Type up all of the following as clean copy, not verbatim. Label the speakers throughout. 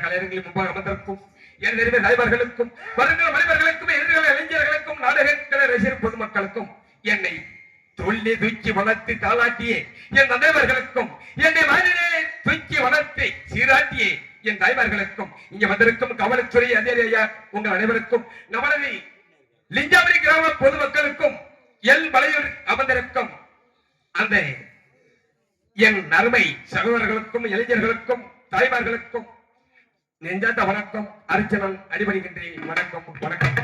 Speaker 1: கலைஞர்களின் முன்பாக அமர்ந்திருக்கும் எனது நண்பர்களுக்கும் வருங்கால மனிதர்களுக்கும் எதிர்கால இளைஞர்களுக்கும் நாடகக்கலை ரசிகர் பொதுமக்களுக்கும் என்னை தொல்லை தூக்கி வளர்த்து தாளாட்டிய என் நண்பர்களுக்கும் என்னை மனிதனை தூக்கி வளர்த்து சீராட்டிய என் தாய்மார்களுக்கும் இங்க வந்திருக்கும் காவல்துறை அதிகாரியா உங்கள் அனைவருக்கும் நமது லிஞ்சாபுரி கிராம பொதுமக்களுக்கும் எல் மலையூர் அமர்ந்திருக்கும் அந்த என் அருமை சகோதரர்களுக்கும் இளைஞர்களுக்கும் தாய்மார்களுக்கும் நெஞ்சார்ந்த வணக்கம் அர்ச்சனன் அடிபணிகின்றேன். வணக்கம் வணக்கம்.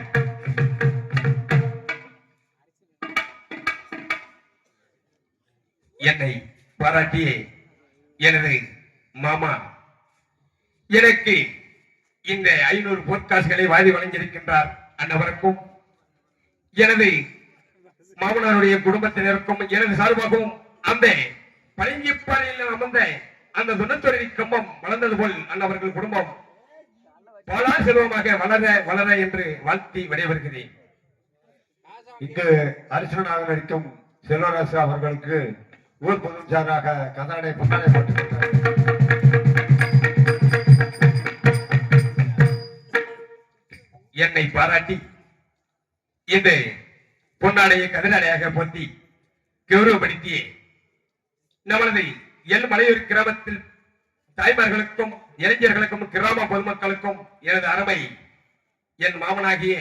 Speaker 1: என்னை பாராட்டிய எனது மாமா எனக்கு இந்த 500 பொற்காசுகளை வாரி வழங்கியிருக்கின்றார். அன்னவருக்கும் எனது மாமனாருடைய குடும்பத்தினருக்கும் எனது சார்பாகவும் அந்த பழங்கிப்பாறையில் அமர்ந்த அந்த துணத்துறை கம்பம் வளர்ந்தது போல் அன்னவர்கள் குடும்பம் பல செல்வமாக வளர வளர என்று வாழ்த்தி விடைபெறுகிறேன்.
Speaker 2: இங்கு அரிசனாக நடிக்கும் செல்வராசு அவர்களுக்கு ஊர் பொதுச்சாராக கதாடை பொன்னாடை போட்டிருக்கிறார்.
Speaker 1: என்னை பாராட்டி இந்த பொன்னாடையை கதிராடையாக போட்டி கௌரவப்படுத்திய நமது எல் மலையூர் கிராமத்தில் தாய்மார்களுக்கும் இளைஞர்களுக்கும் கிராம பொதுமக்களுக்கும் எனது அருமை என் மாமனாகிய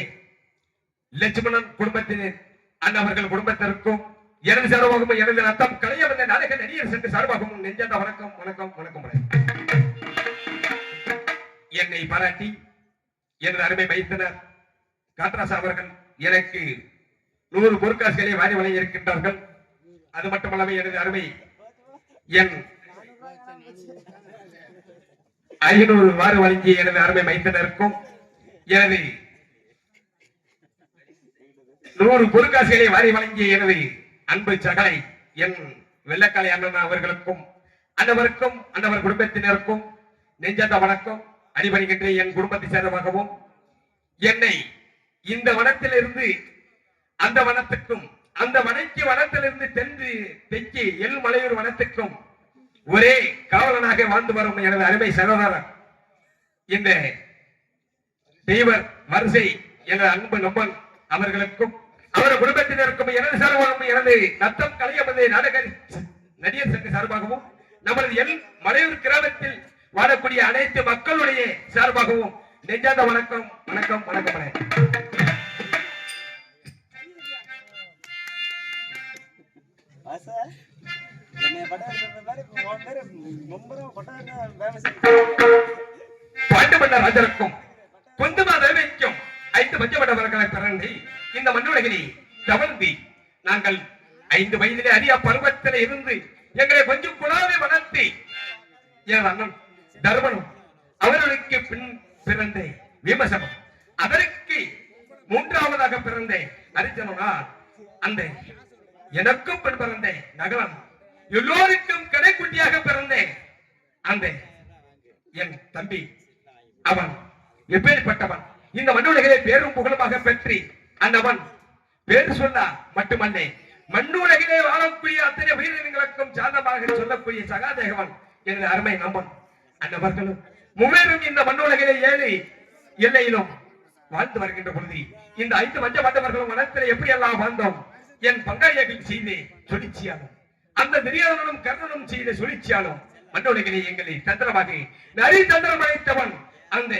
Speaker 1: லட்சுமணன் குடும்பத்தினர் அண்ணவர்கள் குடும்பத்திற்கும் எனது சார்பாகவும் எனது ரத்தம் கலைய வந்த நாடக நடிகர் சென்று சார்பாகவும் நெஞ்சார்ந்த வணக்கம் வணக்கம் வணக்கம். என்னை பாராட்டி எனது அருமை மைந்தனர் காட்ராசா அவர்கள் எனக்கு 100 பொற்காசுகளை வாரி வழங்கியிருக்கின்றார்கள். அது மட்டுமல்லாமல் எனது அருமை என் 500 வாரி வழங்கிய எனது அருமை மைந்தனருக்கும் எனது 100 பொற்காசுகளை வாரி வழங்கிய எனது அன்பு சகலை என் வெள்ளக்காலை அண்ணன் அவர்களுக்கும் அன்னவருக்கும் அன்னவர் குடும்பத்தினருக்கும் நெஞ்சார்ந்த வணக்கம் அடிபணிகின்ற என் குடும்பத்தை சேர்ந்தமாகவும் என்னை இந்த வனத்திலிருந்து அந்த வனத்துக்கும் அந்த வனைக்கு வனத்திலிருந்து தெற்கு எல் மலையூர் வனத்துக்கும் ஒரே காவலனாக வாழ்ந்து வரும் எனது அருமை சகோதரர் இந்த தெய்வர் வரிசை எனது அன்பு நம்பன் அவர்களுக்கும் அவரது குடும்பத்தினருக்கும் எனது சார்பாகவும் எனது நத்தம் கலையமது நாடக நடிகர் சங்க சார்பாகவும் நமது எல் மலையூர் கிராமத்தில் வாழக்கூடிய அனைத்து மக்களுடைய சார்பாகவும் நெஞ்சாத வணக்கம் வணக்கம் வணக்கம் வணக்கம். பாண்டுமன்ன ராஜருக்கும் பொந்துமா தேவிக்கும் 5 பஞ்சமண்டவர்களை பிறந்து இந்த மண்ணுலகிலே தவழ்ந்து நாங்கள் 5 வயதிலே அறியா பருவத்திலே இருந்து எங்களை கொஞ்சம் குழாவை வளர்த்து என் அண்ணன் தர்மனும் அவர்களுக்கு பின் பிறந்த விமசனம் அதற்கு 3ஆவதாக பிறந்த அரிஜனா அந்த எனக்கும் பின் பிறந்த நகரம் எல்லோருக்கும் கடைக்குட்டியாக பிறந்த அந்த என் தம்பி அவன் எப்பேற்பட்டவன் இந்த மண்ணுலகிலே பேரும் புகழுமாக பெற்று அந்தவன் பேர் சொல்ல மட்டுமல்ல மண்ணுலகிலே வாழக்கூடிய அத்தனை உயிரினங்களுக்கும் சாதமாக சொல்லக்கூடிய சகாதேகவன் எனது அருமை நம்பன் அந்தவர்களும் முவேரும் இந்த மண்ணுலகிலே 7 எல்லையிலும் வாழ்ந்து வருகின்ற பொழுது இந்த 5 மஞ்ச வந்தவர்களும் வனத்திலே எப்படி எல்லாம் வாழ்ந்தோம் என் பங்காளியர்கள் செய்து சொலிச்சியாலும் அந்த துரியோதனனும் கர்ணனும் செய்த சொலிச்சியாலும் மண்ணுலகிலே எங்களை தந்திரமாக நரி தந்திரம் அழைத்தவன் அந்த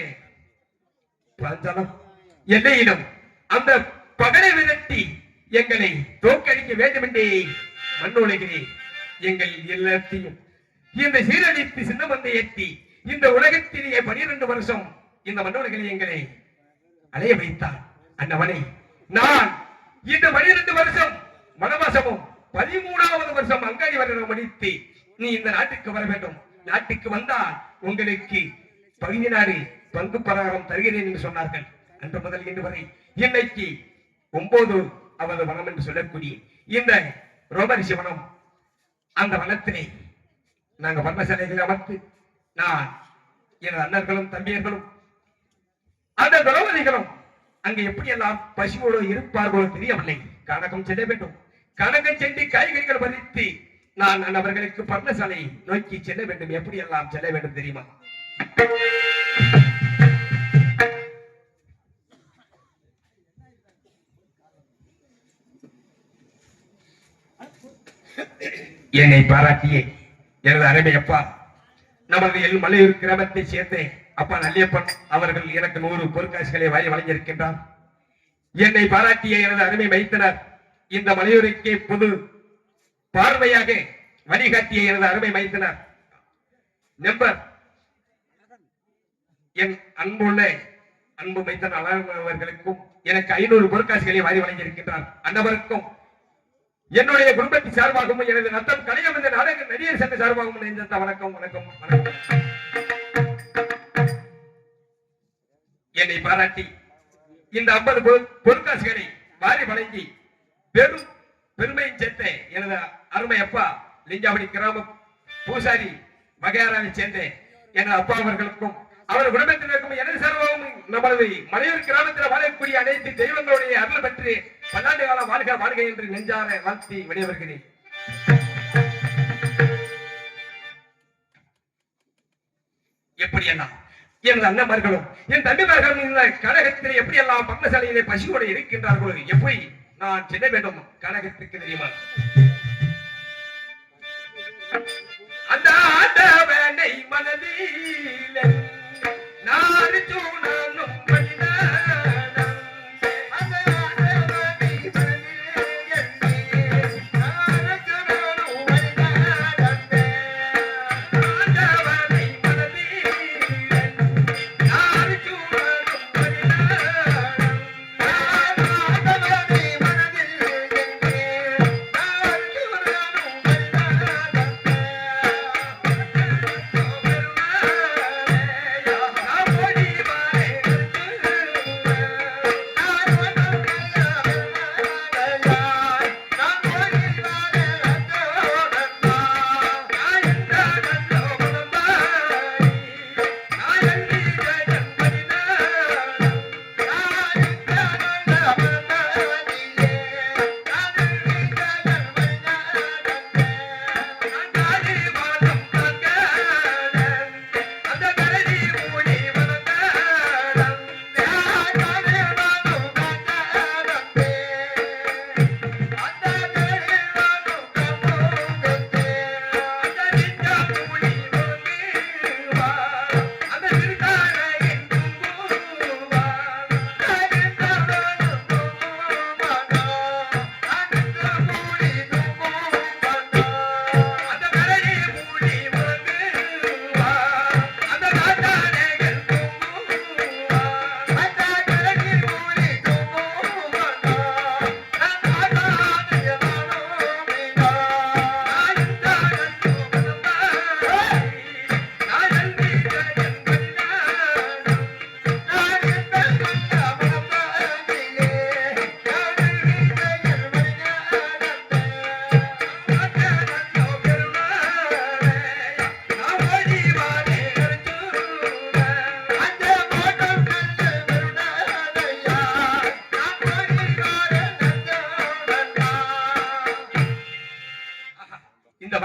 Speaker 1: எல்லையிலும் அந்த பகலை விரட்டி எங்களை தோற்கடிக்க வேண்டும் என்றே மண்ணுலகிலே எங்கள் எல்லாத்தையும் இந்த சீரழித்து சின்னமந்தை ஏற்றி இந்த உலகத்திலேயே 12 வருஷம் இந்த மண்ணுலகிலே எங்களை அலைய வைத்தார் அண்ணவனை நான் இந்த 12 வருஷம் வனவாசமும் 13வது வருஷம் அங்காடி வருடம் முடித்து நீ இந்த நாட்டுக்கு வர வேண்டும் நாட்டுக்கு வந்தால் உங்களுக்கு 16 பங்கு பராரம் தருகிறேன் என்று சொன்னார்கள் அன்று முதல் இன்று வரை இன்னைக்கு 9வது வனம் என்று சொல்லக்கூடிய இந்த ரோமரிஷி வனம் அந்த வனத்திலே நாங்க வர்ணசாலைகளை அமர்த்து நான் எனது அண்ணர்களும் தம்பியர்களும் அந்த திரௌபதிகளும் அங்கு எப்படியெல்லாம் பசுவோடு இருப்பார்களோ தெரியவில்லை கணக்கம் செல்ல வேண்டும் கணக்கம் சென்று காய்கறிகள் பறித்து நான் அவர்களுக்கு பர்ணசாலை நோக்கி செல்ல வேண்டும் எப்படியெல்லாம் செல்ல வேண்டும் தெரியுமா என்னை பாராட்டியே எனது அருமை அப்பா நமது எல் மலையூர் கிராமத்தை சேர்ந்த அப்பா நல்லியப்பன் அவர்கள் எனக்கு 100 பொற்காசுகளை வாரி வழங்கியிருக்கின்றார். என்னை பாராட்டிய எனது அருமை மைத்தனர் இந்த மலையூருக்கே புது பார்வையாக வழிகாட்டிய எனது அருமை மைத்தனர் நம்பர் என் அன்பு மைத்தன் அவர்களுக்கும் எனக்கு 500 பொற்காசுகளை வாரி வழங்கியிருக்கின்றார். அன்னவருக்கும் என்னுடைய குடும்பத்தின் சார்பாகவும் எனது நத்தம் கலையம் இந்த நாடக நடிகர் சங்க சார்பாகவும் நெஞ்சத்த வணக்கம் வணக்கம் வணக்கம். என்னை பாராட்டி இந்த 50 பொற்காசுகளை வாரி வழங்கி பெரும் பெருமையை சேர்த்த எனது அருமை அப்பா லிஞ்சாவடி கிராம பூசாரி வகையாராவை சேர்ந்த எனது அப்பா அவர்களுக்கும் அவர் குடும்பத்தினருக்கும் எனது சார்பாகவும் நமது மலையூர் கிராமத்தில் வாழக்கூடிய அனைத்து தெய்வங்களுடைய அருள் பெற்று 10 காலம் வாழ்க வாழ்க என்று நெஞ்சார வாழ்த்தி விடைபெறுகிறேன். எப்படியெல்லாம் எனது அண்ணன்மார்களும் என் தம்பிமார்களும் இந்த கழகத்தில் எப்படியெல்லாம் பங்கசாலையிலே பசியோடு இருக்கின்றார்களோ எப்படி நான் செல்ல வேண்டும் கழகத்துக்கு தெரியுமா அந்த ஆண்டவனை மனதில் நாடு சூழலும்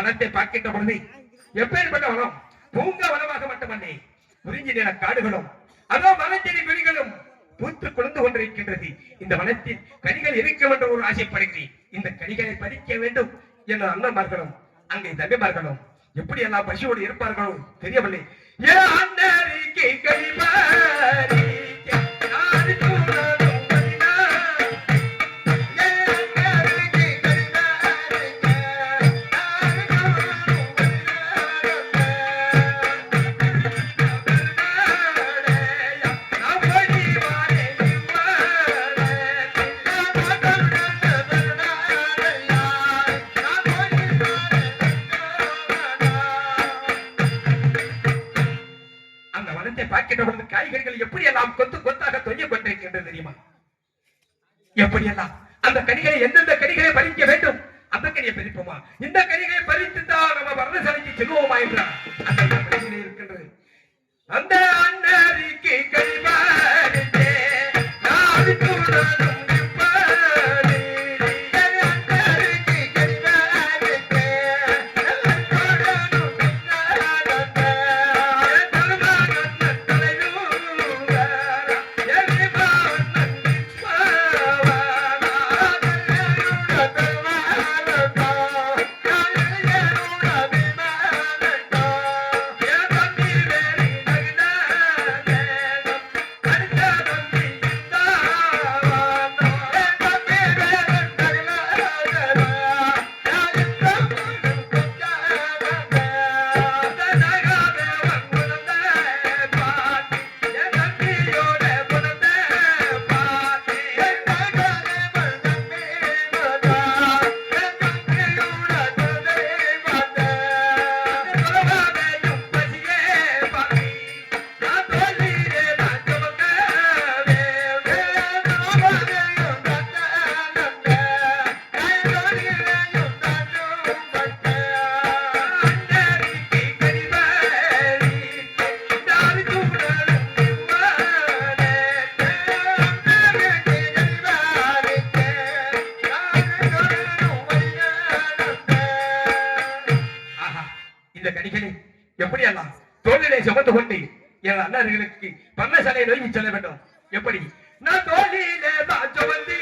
Speaker 1: வனத்தை பார்க்கின்ற பொழுது எப்பேற்பட்ட வனம்? பூங்கா வனமாக மட்டுமல்ல, குறிஞ்சி நில காடுகளும் அதோ மலஞ்செடி கொடிகளும் பூத்து குளிர்ந்து கொண்டிருக்கின்றது. இந்த வனத்தில் கனிகள் இருக்க வேண்டும் ஒரு ஆசைப்படுகிறேன். இந்த கனிகளை பறிக்க வேண்டும் என்ற அண்ணன்மார்களும் அங்கே தம்பிமார்களும் எப்படி எல்லாம் பசியோடு இருப்பார்களோ தெரியவில்லை. ஏ அண்ணருக்கு கனிபாரி பார்க்கின்ற பொழுது காய்கறிகள் எப்படி எல்லாம் கொத்து கொத்தாக தொங்கிக் கொண்டிருக்கின்றது தெரியுமா? எப்படி எல்லாம் அந்த கனிகளை எந்தெந்த கனிகளை பறிக்க வேண்டும் அந்த கனியை பறிப்போமா, இந்த கனிகளை பறித்துதான் நம்ம வர்ணசாலைக்கு செல்வோமா என்றார். அந்த பிரச்சனை இருக்கின்றது. அந்த அண்ணருக்கு கனிபாரித்தே நாளுக்கு எப்படியெல்லாம் தோளிலே சுமந்து கொண்டு என் அண்ணர்களுக்கு பன்னசாலையை நோக்கி செல்ல வேண்டும். எப்படி நான் தோளிலே சுமந்தி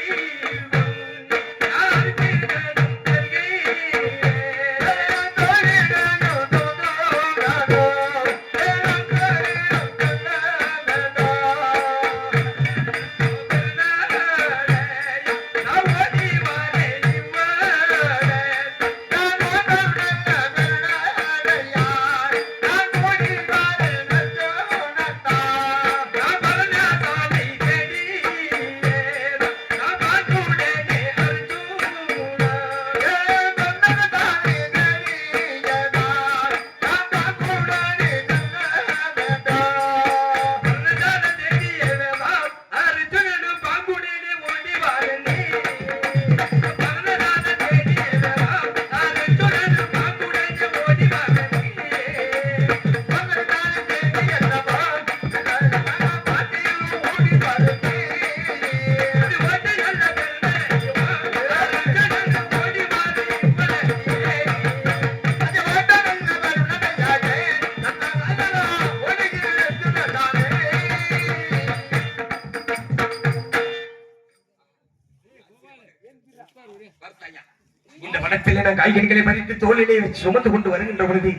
Speaker 1: இந்த வனத்தில் நான் காய்கறிகளை பறித்து தோளிலே சுமந்து கொண்டு வருகின்ற பொழுது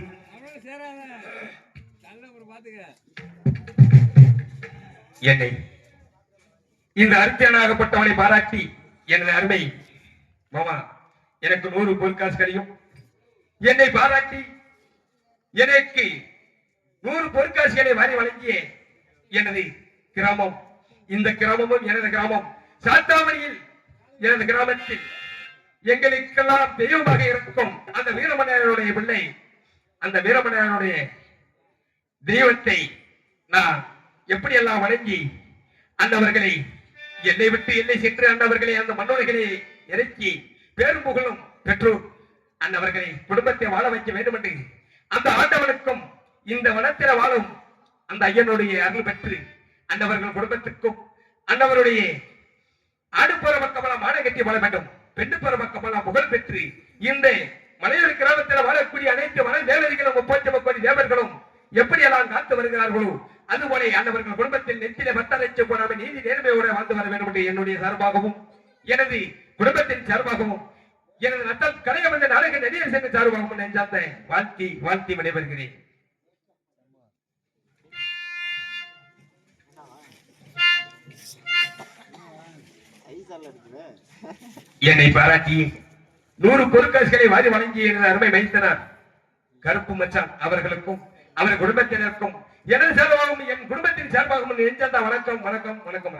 Speaker 1: என்னை இந்த அருத்தியனாகப்பட்டவனை பாராட்டி எனது அருமை மாமா எனக்கு 100 பொற்காசுகளையும் என்னை பாராட்டி எனக்கு 100 பொற்காசுகளை வாரி வழங்கிய எனது கிராமம், இந்த கிராமமும் எனது கிராமம் சாத்தாமணியில் எனது கிராமத்தில் எங்களுக்கெல்லாம் தெய்வமாக இருக்கும் அந்த வீரமணியனுடைய பிள்ளை, அந்த வீரமணியனுடைய தெய்வத்தை நான் எப்படியெல்லாம் வணங்கி அந்தவர்களை என்னை விட்டு என்னை சென்று அந்தவர்களை அந்த மன்னர்களை இறக்கி பேரும் புகழும் பெற்றோர் அந்தவர்களை குடும்பத்தை வாழ வைக்க வேண்டும் என்று அந்த ஆண்டவனுக்கும் இந்த வனத்தில வாழும் அந்த ஐயனுடைய அருள் பெற்று அந்தவர்கள் குடும்பத்திற்கும் அந்தவருடைய ஆடுபுற மக்கமெல்லாம் மாட கட்டி வாழ வேண்டும், பெண்ணு புற மக்கமெல்லாம் புகழ் பெற்று இந்த மலையூர் கிராமத்தில் வாழக்கூடிய அனைத்து மலை தேவதைகளும் 30 கோடி தேவர்களும் எப்படியெல்லாம் காத்து வருகிறார்களோ அதுபோல அன்னவர்கள் குடும்பத்தில் நெத்திலே பட்டரைச்சு போனாமல் நீதி நேர்மையோடு வாழ்ந்து வர வேண்டும் என்று என்னுடைய சார்பாகவும் எனது குடும்பத்தின் சார்பாகவும் எனது நட்டல் கலைய வந்த நாடக நடிகர் சங்க சார்பாகவும் நெஞ்சாந்த வாழ்த்தி வாழ்த்தி விடைபெறுகிறேன். என்னை பாராட்டி 100 பொருட்காசுகளை வாரி வழங்கிய எனது அருமை மைத்தனார் கருப்பு மச்சான் அவர்களுக்கும் அவர் குடும்பத்தினருக்கும் எனது சார்பாகவும் என் குடும்பத்தின் சார்பாகவும் நெஞ்சாந்த வணக்கம் வணக்கம் வணக்கம்.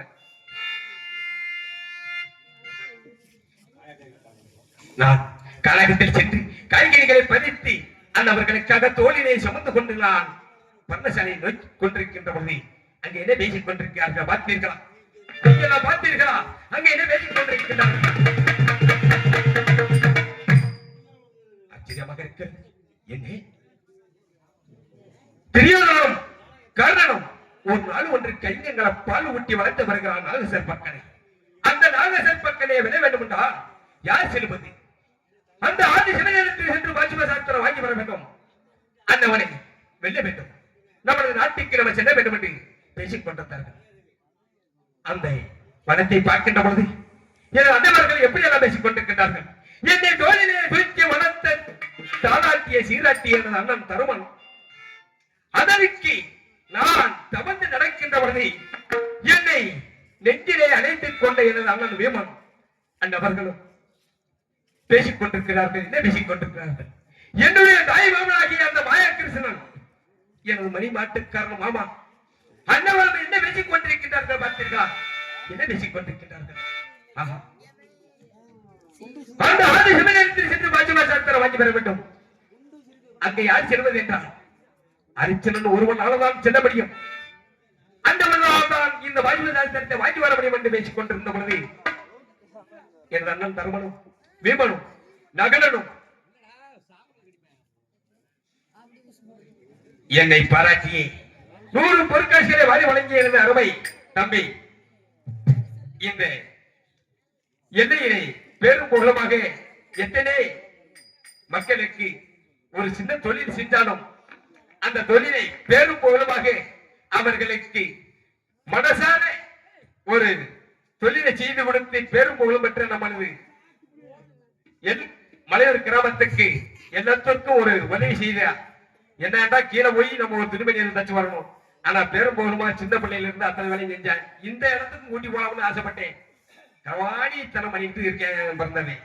Speaker 1: நான் காலகத்தில் சென்று காய்கறிகளை பதித்து அன்னவர்களுக்காக தோளிலே சுமந்து கொண்டு நான் பர்ணசாலையை நோக்கி கொண்டிருக்கின்ற பொழுது அங்கே என்ன பேசிக் கொண்டிருக்கிறார்கள் பார்த்தீர்களா? பார்த்தீர்களா? அங்கே என்ன பேசிக் கொண்டிருக்கிறார்கள்? ஆச்சரியமாக இருக்கிறது. என்ன பெரியவர்களும் கர்ணனும் ஒரு நாள் ஒன்று கைங்கங்களை பால் ஊட்டி வளர்த்து வருகிறான் நாகசர் பக்கனை. அந்த நாகசர் பக்கனை விட வேண்டும் என்றால் யார் செல்வது? அந்த ஆதி சிவனிடத்தில் சென்று பாஜ்மசாஸ்திரம் வாங்கி வர வேண்டும். அந்தவனை வெல்ல வேண்டும். நமது நாட்டுக்கு நம்ம செல்ல வேண்டும் என்று பேசிக் கொண்டிருந்தார்கள். அந்த வனத்தை பார்க்கின்ற பொழுது எனது அந்தவர்கள் எப்படி எல்லாம் பேசிக் கொண்டிருக்கிறார்கள். என்னை தோளிலே தூக்கி வளர்த்த தாளாட்டிய சீராட்டிய எனது அண்ணன் தருமன் அதற்கு நான் தவந்து நடக்கின்ற பொழுது என்னை நெஞ்சிலே அழைத்துக் கொண்ட எனது அண்ணன் வீமன் அந்தவர்களும் பேசிக் கொண்டிருக்கிறார்கள். என்ன பேசிக் கொண்டிருக்கிறார்கள்? என்னுடைய தாய் மாமனாகிய அந்த மாயா கிருஷ்ணன் எனது மணி மாட்டுக்காரன் மாமா அண்ணவர்கள் என்ன பேசிக் கொண்டிருக்கிறார்கள் பார்த்தீர்களா? என்ன பேசிக் கொண்டிருக்கிறார்கள்? அந்த ஆதி சிவனிடத்தில் சென்று பாஜ்மசாஸ்திரம் வாங்கி வர வேண்டும். அங்கே யார் செல்வது என்றால் அரிச்சனன் ஒருவனால்தான் செல்ல முடியும். அந்த தான் இந்த பாஜ்மசாஸ்திரத்தை வாங்கி வர முடியும் என்று பேசிக் கொண்டிருந்த பொழுது எனது அண்ணன் தருமனும் வீமனும் நகலனும் என்னை பாராட்டி 100 பொருட்காட்சிகளை வாரி வழங்கிய எனது அருமை தம்பி இந்த எல்லையிலே பேரும் புகழமாக எத்தனை மக்களுக்கு ஒரு சின்ன தொழில் செஞ்சாலும் அந்த தொழிலை பேரும் புகழமாக அவர்களுக்கு மனசான ஒரு தொழிலை செய்து கொடுத்து பேரும் புகழும் பெற்ற நம்மளது மலையூர் கிராமத்துக்கு எல்லாத்திற்கும் ஒரு உதவி செய்தார். என்னடா கீழே போய் நம்ம ஒரு திருமணி தச்சு வரணும். ஆனா பேரும் போகணுமா சின்ன பிள்ளையில இருந்து அத்தனை வேலையும் செஞ்சேன். இந்த இடத்துக்கு கூட்டி போகலாம்னு ஆசைப்பட்டேன். கவாடி இத்தனை பண்ணிட்டு இருக்கேன் பிறந்தவன்.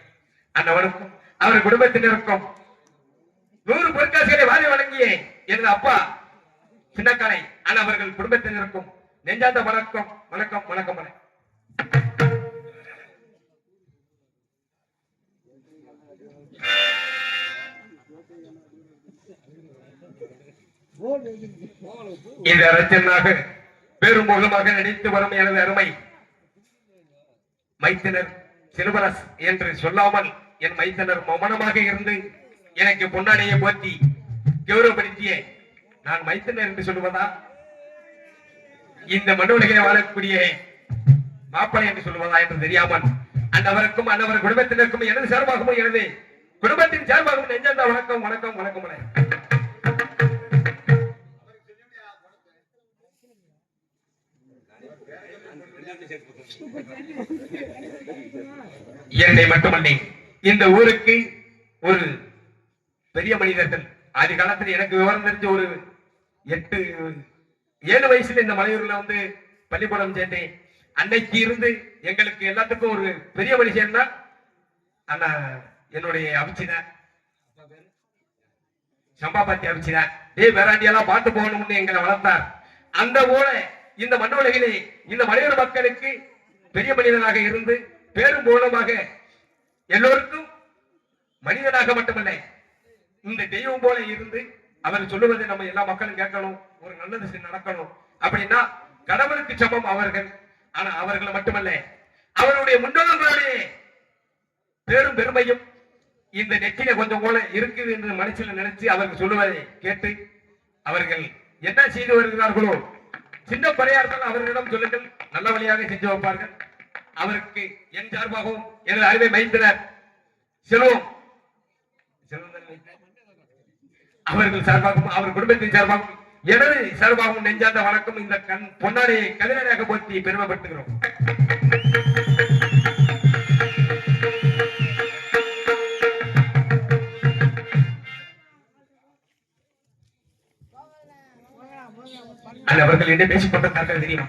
Speaker 1: அந்தவனுக்கும் அவர் குடும்பத்தினருக்கும் 100 பொற்காசுகளை வாரி வழங்கிய எனது அப்பா சின்னக்காலை அவர்கள் குடும்பத்தினருக்கும் நெஞ்சாந்த வணக்கம் வணக்கம் வணக்கம் வணக்கம். இந்த ரச்சனாக பெரும் மூலமாக நடித்து வரும் எனது அருமை மைத்தனர் செல்வரஸ் என்று சொல்லாமல் என் மைத்தனர் மௌனமாக இருந்து எனக்கு பொன்னாடியை போற்றி கௌரவப்படுத்திய நான் மைத்தனர் என்று சொல்லுவதா இந்த மண்ணுலகிலே வாழக்கூடிய மாப்பிளை என்று சொல்லுவதா என்று தெரியாமல் அந்தவருக்கும் அந்தவர் குடும்பத்தினருக்கும் எனது சார்பாகவும் எனது குடும்பத்தின் சார்பாகவும் நெஞ்சார்ந்த வணக்கம் வணக்கம் வணக்கம் வணக்கம். என்னை மட்டுமல்ல இந்த ஊருக்கு ஒரு பெரிய மனிதர்கள் ஆதி காலத்தில் எனக்கு விவரம் தெரிஞ்ச ஒரு 8-7 வயசுல இந்த மலையூர்ல வந்து பள்ளிக்கூடம் சேர்ந்தேன். அன்னைக்கு இருந்து எங்களுக்கு எல்லாத்துக்கும் ஒரு பெரிய மனுஷன்னா அண்ணா என்னுடைய அபிச்சிதான் சம்பாபாத்தி அபிச்சிதான் வேறாண்டியெல்லாம் பாட்டு போகணும்னு எங்களை வளர்த்தார். அந்த போல இந்த மண் உலகிலே இந்த மலையூர் மக்களுக்கு பெரிய மனிதனாக இருந்து பேரும் மூலமாக எல்லோருக்கும் மனிதனாக மட்டுமல்ல இந்த தெய்வம் போல இருந்து அவர் சொல்லுவதை நம்ம எல்லா மக்களும் கேட்கணும். ஒரு நல்லது நடக்கணும் அப்படின்னா கடவுளுக்கு சமம் அவர்கள். ஆனா அவர்களை மட்டுமல்ல அவருடைய முன்னோர்களுடைய பேரும் பெருமையும் இந்த நெற்றில கொஞ்சம் போல இருக்குது என்று மனசில் நினைச்சு அவர்கள் சொல்லுவதை கேட்டு அவர்கள் என்ன செய்து வருகிறார்களோ சின்ன பறையார்கள் அவர்களிடம் சொல்லுங்கள், நல்ல வழியாக செஞ்சு வைப்பார்கள். அவருக்கு என் சார்பாகவும் எனது அறிவை மைந்தனர் செல்வம் அவர்கள் சார்பாகவும் அவர் குடும்பத்தின் சார்பாகவும் எனது சார்பாகவும் நெஞ்சார்ந்த வணக்கம். இந்த பொன்னாடி கதிரடியாக போற்றி பெருமைப்படுத்துகிறோம். அவர்கள் என்ன பேசிக் கொண்டிருந்தார்கள் தெரியுமா?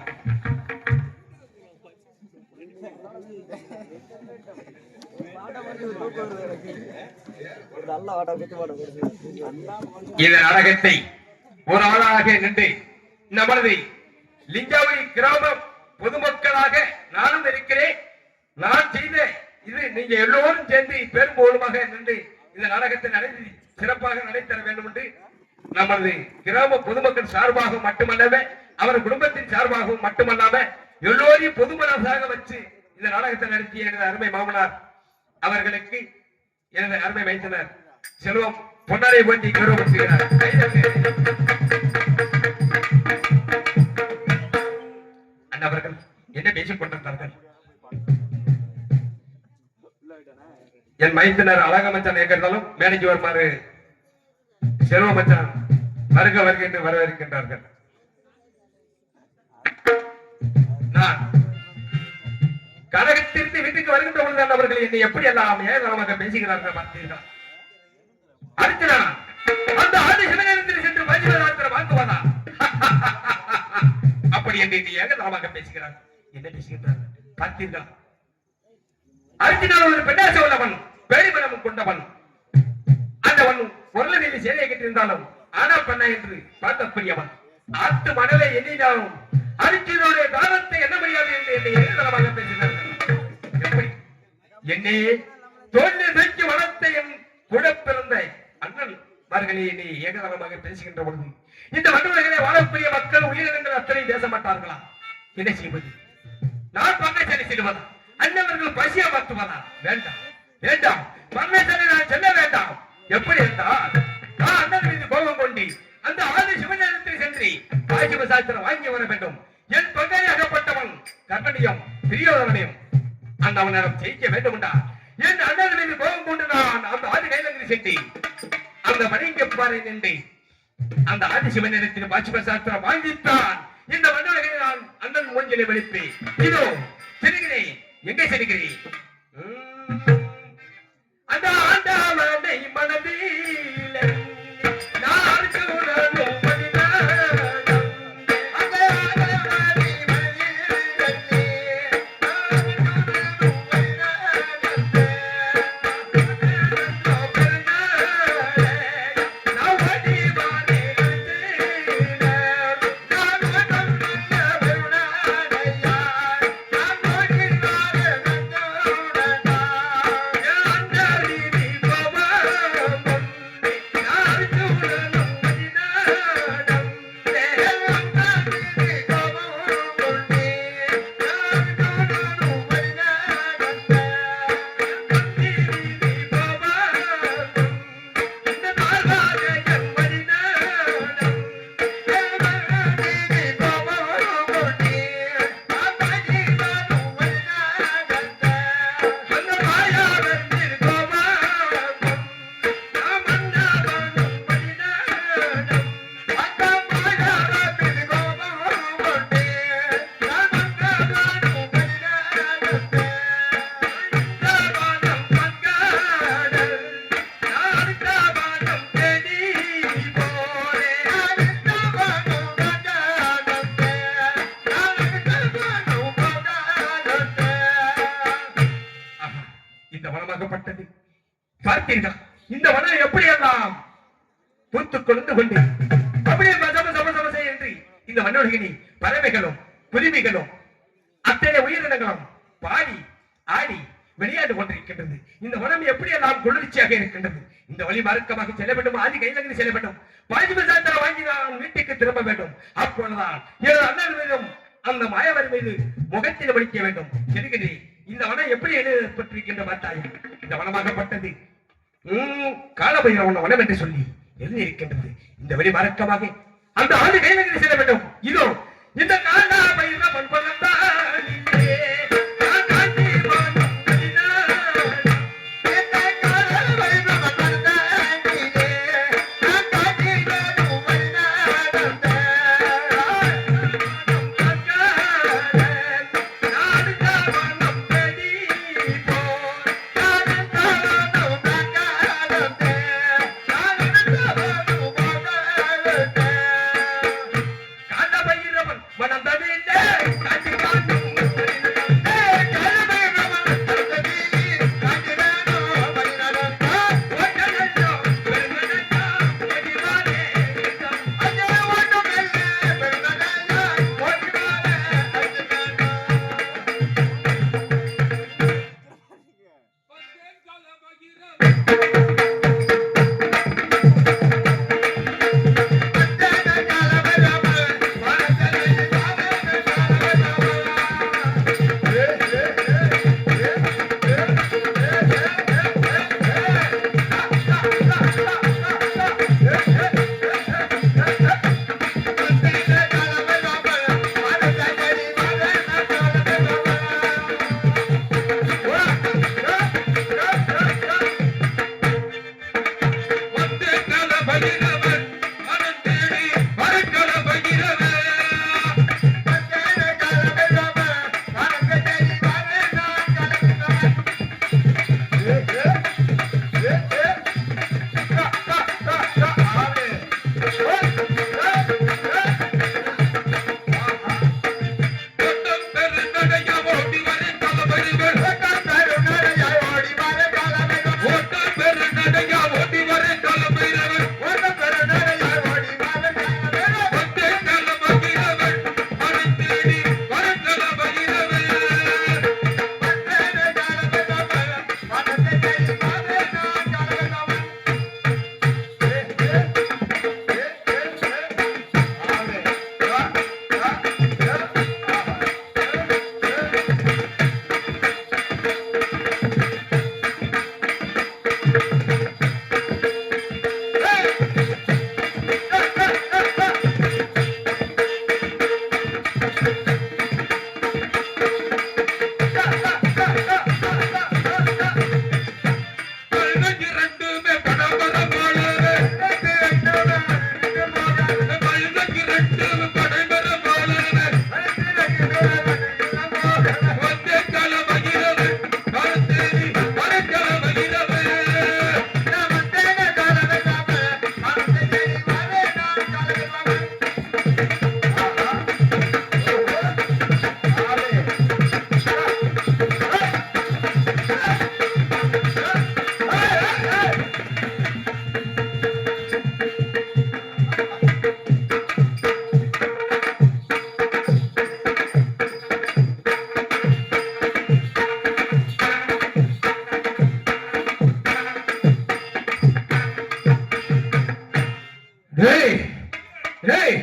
Speaker 1: இந்த நாடகத்தை ஒரு ஆளாக நின்று நமது லிங்காவளி கிராமம் பொதுமக்களாக நானும் இருக்கிறேன். நான் செய்த இது நீங்க எல்லோரும் சேர்ந்து பெரும்போலுமாக நின்று இந்த நாடகத்தை நடத்தி சிறப்பாக நடைபெற வேண்டும் என்று நமது கிராம பொதுமக்கள் சார்பாக மட்டுமல்லாம அவர் குடும்பத்தின் சார்பாகவும் மட்டுமல்லாம எல்லோரையும் பொதுமனதாக வச்சு இந்த நாடகத்தை நடத்திய எனது அருமை மாமனார் அவர்களுக்கு எனது அருமை மைந்தனர் செல்வம் பொன்னாரை போட்டி கௌரவப்படுத்துகிறார். அண்ணவர்கள் என்ன பேசிக் கொண்டிருந்தார்கள்? என் மைந்தனர் அழக மச்சான் எங்க இருந்தாலும் மேடைக்கு வருமாறு செல்வ மச்சான் வருக வருக என்று வரவேற்கின்றார்கள். நான் கழகத்திற்கு வீட்டுக்கு வருகின்ற பொழுது அவர்கள் என்னை எப்படி எல்லாம் ஏகமாக பேசுகிறார்கள் பார்த்தீர்களா? அடுத்த நாள் அந்த ஆதி சிவனேந்திரன் சென்று வைத்தியநாதர் வாங்குவதா அப்படி என்று ஏகமாக பேசுகிறார். என்ன பேசுகின்றார்கள் பார்த்தீர்களா? அடுத்த நாள் ஒரு பெண்ணாசை உள்ளவன் பேடிமனமும் கொண்டவன் அந்தவன் பொருளில் சேலையை கட்டியிருந்தாலும் ஆனா பண்ண என்று பார்க்கக்கூடியவன் ஆத்து மணலை எண்ணினாலும் அரிசியோடைய தானத்தை என்ன முடியாது என்று என்னை ஏகமாக பேசினார்கள். எப்படி என்னை தோல்வி தூக்கி வளர்த்த என் கூட பிறந்த அண்ணன் மார்களே என்னை ஏகதளமாக பேசுகின்ற பொழுது இந்த மண்ணுலகிலே வாழக்கூடிய மக்கள் உயிரினங்கள் அத்தனை பேச மாட்டார்களா? என்ன செய்வது? நான் பண்ணை செல்வதா? அண்ணவர்கள் பசியா மாற்றுவதா? வேண்டாம் வேண்டாம், பண்ணை நான் செல்ல வேண்டாம். எப்படி என்றால் நான் அண்ணன் மீது கோபம் கொண்டு அந்த ஆதி சிவனிடத்தில் சென்று ஆட்சி சாஸ்திரம் வாங்கி வர வேண்டும். என் பங்காளியாகப்பட்டவன் கர்ணனையும் திரியோதனையும் அந்த அவனிடம் ஜெயிக்க வேண்டும் என்றார். என் அண்ணன் மீது கோபம் கொண்டு நான் அந்த ஆதி கைலங்கிரி சென்று அந்த மணிங்கப்பாறை நின்று அந்த ஆதி சிவனிடத்தில் பாட்சி சாஸ்திரம் வாங்கித்தான் இந்த மண்டலங்களை நான் அண்ணன் மூஞ்சிலை வெளிப்பேன். இதோ செல்கிறேன். எங்கே செல்கிறேன்? அந்த ஆண்டாவனை மனதில் நான் கூடணும் பார்த்தீர்கள். இந்த வனம் எப்படி எல்லாம் பூத்துக் கொழுந்து கொண்டு அப்படியே என்று இந்த மண்ணொழுகினி பறவைகளும் குருவிகளும் அத்தனை உயிரினங்களும் பாடி ஆடி விளையாடு கொண்டிருக்கின்றது. இந்த வனம் எப்படி எல்லாம் குளிர்ச்சியாக இருக்கின்றது. இந்த வழி மார்க்கமாக செல்ல வேண்டும். ஆதி கைலங்கிரி செல்ல வேண்டும். பாஜிபசாத்திரம் வாங்கி நான் வீட்டுக்கு திரும்ப வேண்டும். அப்பொழுதுதான் அண்ணன் மீதும் அந்த மாயவர் மீது முகத்தில் வலிக்க வேண்டும். செல்கிறேன். இந்த வனம் எப்படி ஏற்பட்டிருக்கின்ற பார்த்தாய்? இந்த வனமாகப்பட்டது காலபைரவன் வனம் என்று சொல்லி எழுதியிருக்கின்றது. இந்த வழி மார்க்கமாக அந்த ஆதி கைலங்கிரி செல்ல வேண்டும். இதோ இந்த காலபைரவன் டேய் டேய்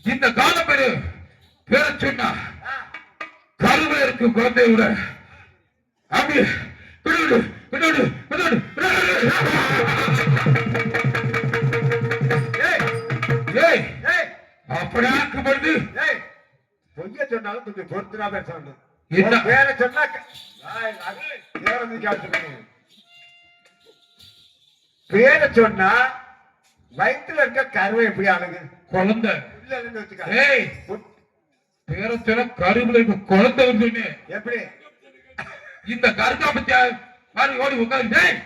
Speaker 1: இந்த காலம் பேரு பேர சொன்னா கருவில இருக்கு குழந்தை விட அப்படி விடு விடு விடு விடு ஏய் ஏய் அப்படி இருக்கும் பொழுது
Speaker 2: பொய்ய சொன்னாலும் கொஞ்சம் பொறுத்துனா பேசணும்.
Speaker 1: என்ன?
Speaker 2: பேரை சொன்னா பேரை சொன்னா வயிற்றுல இருக்க கருவை எப்படி ஆளுங்க
Speaker 1: குழந்தை
Speaker 2: இல்ல வச்சுக்க.
Speaker 1: ஏய் பேர சொன்ன கருவில இருக்க குழந்தை வருதுன்னு
Speaker 2: எப்படி
Speaker 1: இந்த கருக்கா பத்தியா மாதிரி ஓடி உட்காந்து டேய்